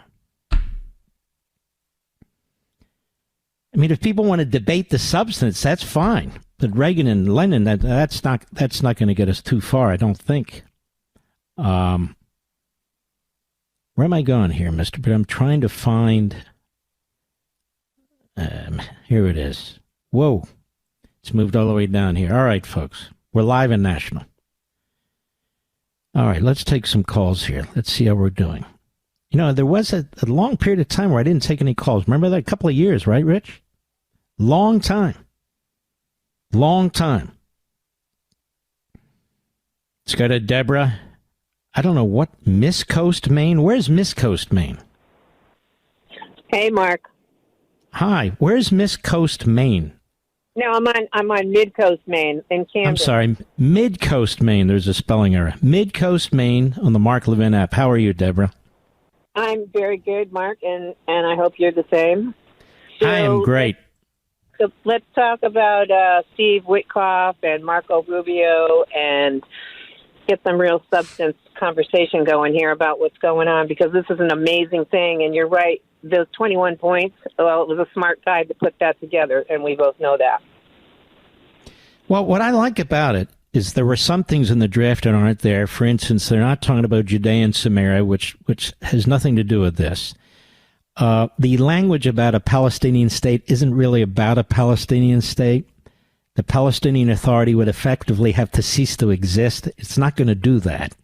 I mean, if people want to debate the substance, that's fine. But Reagan and Lenin, that's not going to get us too far, I don't think. Where am I going here, Mr. But I'm trying to find... here it is. Whoa. It's moved all the way down here. All right, folks. We're live and national. All right, let's take some calls here. Let's see how we're doing. You know, there was a long period of time where I didn't take any calls. Remember that? A couple of years, right, Rich? Long time. Long time. Let's go to Deborah. I don't know what, Miss Coast, Maine? Where's Miss Coast, Maine? Hey, Mark. Hi. Where's Miss Coast, Maine? No, I'm on Mid-Coast, Maine, in Camden. I'm sorry, Mid-Coast, Maine. There's a spelling error. Mid-Coast, Maine on the Mark Levin app. How are you, Deborah? I'm very good, Mark, and I hope you're the same. So, I am great. So let's talk about Steve Witkoff and Marco Rubio and get some real substance conversation going here about what's going on, because this is an amazing thing, and you're right. Those 21 points, well, it was a smart guy to put that together, and we both know that. Well, what I like about it is there were some things in the draft that aren't there. For instance, they're not talking about Judea and Samaria, which has nothing to do with this. The language about a Palestinian state isn't really about a Palestinian state. The Palestinian Authority would effectively have to cease to exist. It's not going to do that.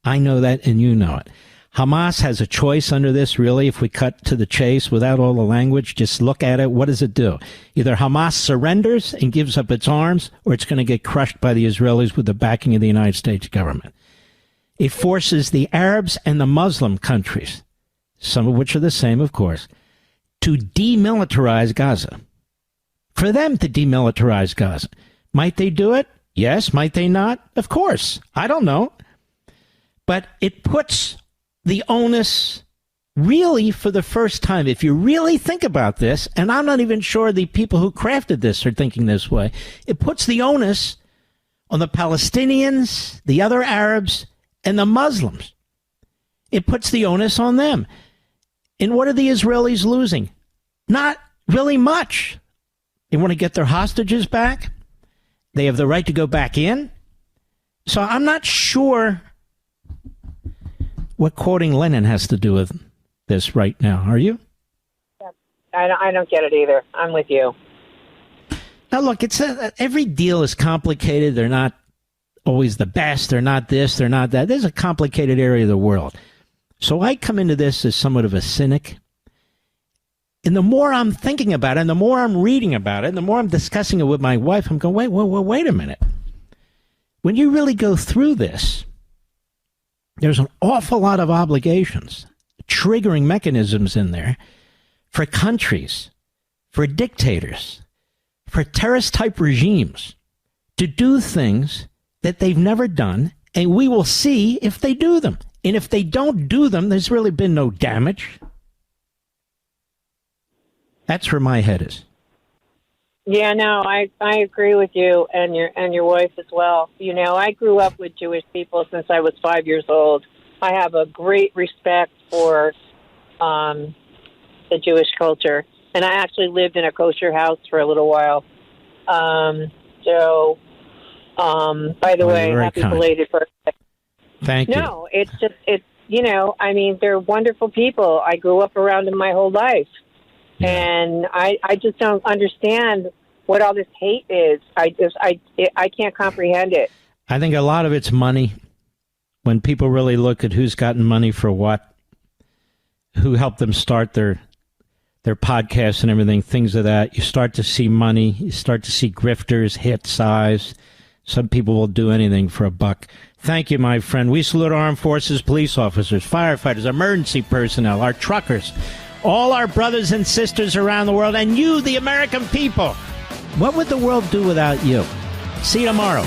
I know that, and you know it. Hamas has a choice under this, really, if we cut to the chase without all the language. Just look at it. What does it do? Either Hamas surrenders and gives up its arms, or it's going to get crushed by the Israelis with the backing of the United States government. It forces the Arabs and the Muslim countries, some of which are the same, of course, to demilitarize Gaza. For them to demilitarize Gaza. Might they do it? Yes. Might they not? Of course. I don't know. But it puts the onus, really, for the first time, if you really think about this, and I'm not even sure the people who crafted this are thinking this way, it puts the onus on the Palestinians, the other Arabs, and the Muslims. It puts the onus on them. And what are the Israelis losing? Not really much. They want to get their hostages back. They have the right to go back in. So I'm not sure what quoting Lenin has to do with this right now. Are you? I don't get it either. I'm with you. Now, look, every deal is complicated. They're not always the best. They're not this. They're not that. There's a complicated area of the world. So I come into this as somewhat of a cynic. And the more I'm thinking about it, and the more I'm reading about it, and the more I'm discussing it with my wife, I'm going, wait a minute. When you really go through this, there's an awful lot of obligations, triggering mechanisms in there for countries, for dictators, for terrorist-type regimes to do things that they've never done, and we will see if they do them. And if they don't do them, there's really been no damage. That's where my head is. Yeah, no, I agree with you and your wife as well. You know, I grew up with Jewish people since I was 5 years old. I have a great respect for the Jewish culture, and I actually lived in a kosher house for a little while. By the way, happy belated birthday. Thank you. No, it's you know, I mean, they're wonderful people. I grew up around them my whole life. Yeah. And I just don't understand what all this hate is. I can't comprehend it. I think a lot of it's money. When people really look at who's gotten money for what, who helped them start their podcasts and everything, things of that, you start to see money. You start to see grifters hit size. Some people will do anything for a buck. Thank you, my friend. We salute our armed forces, police officers, firefighters, emergency personnel, our truckers, all our brothers and sisters around the world, and you, the American people. What would the world do without you? See you tomorrow.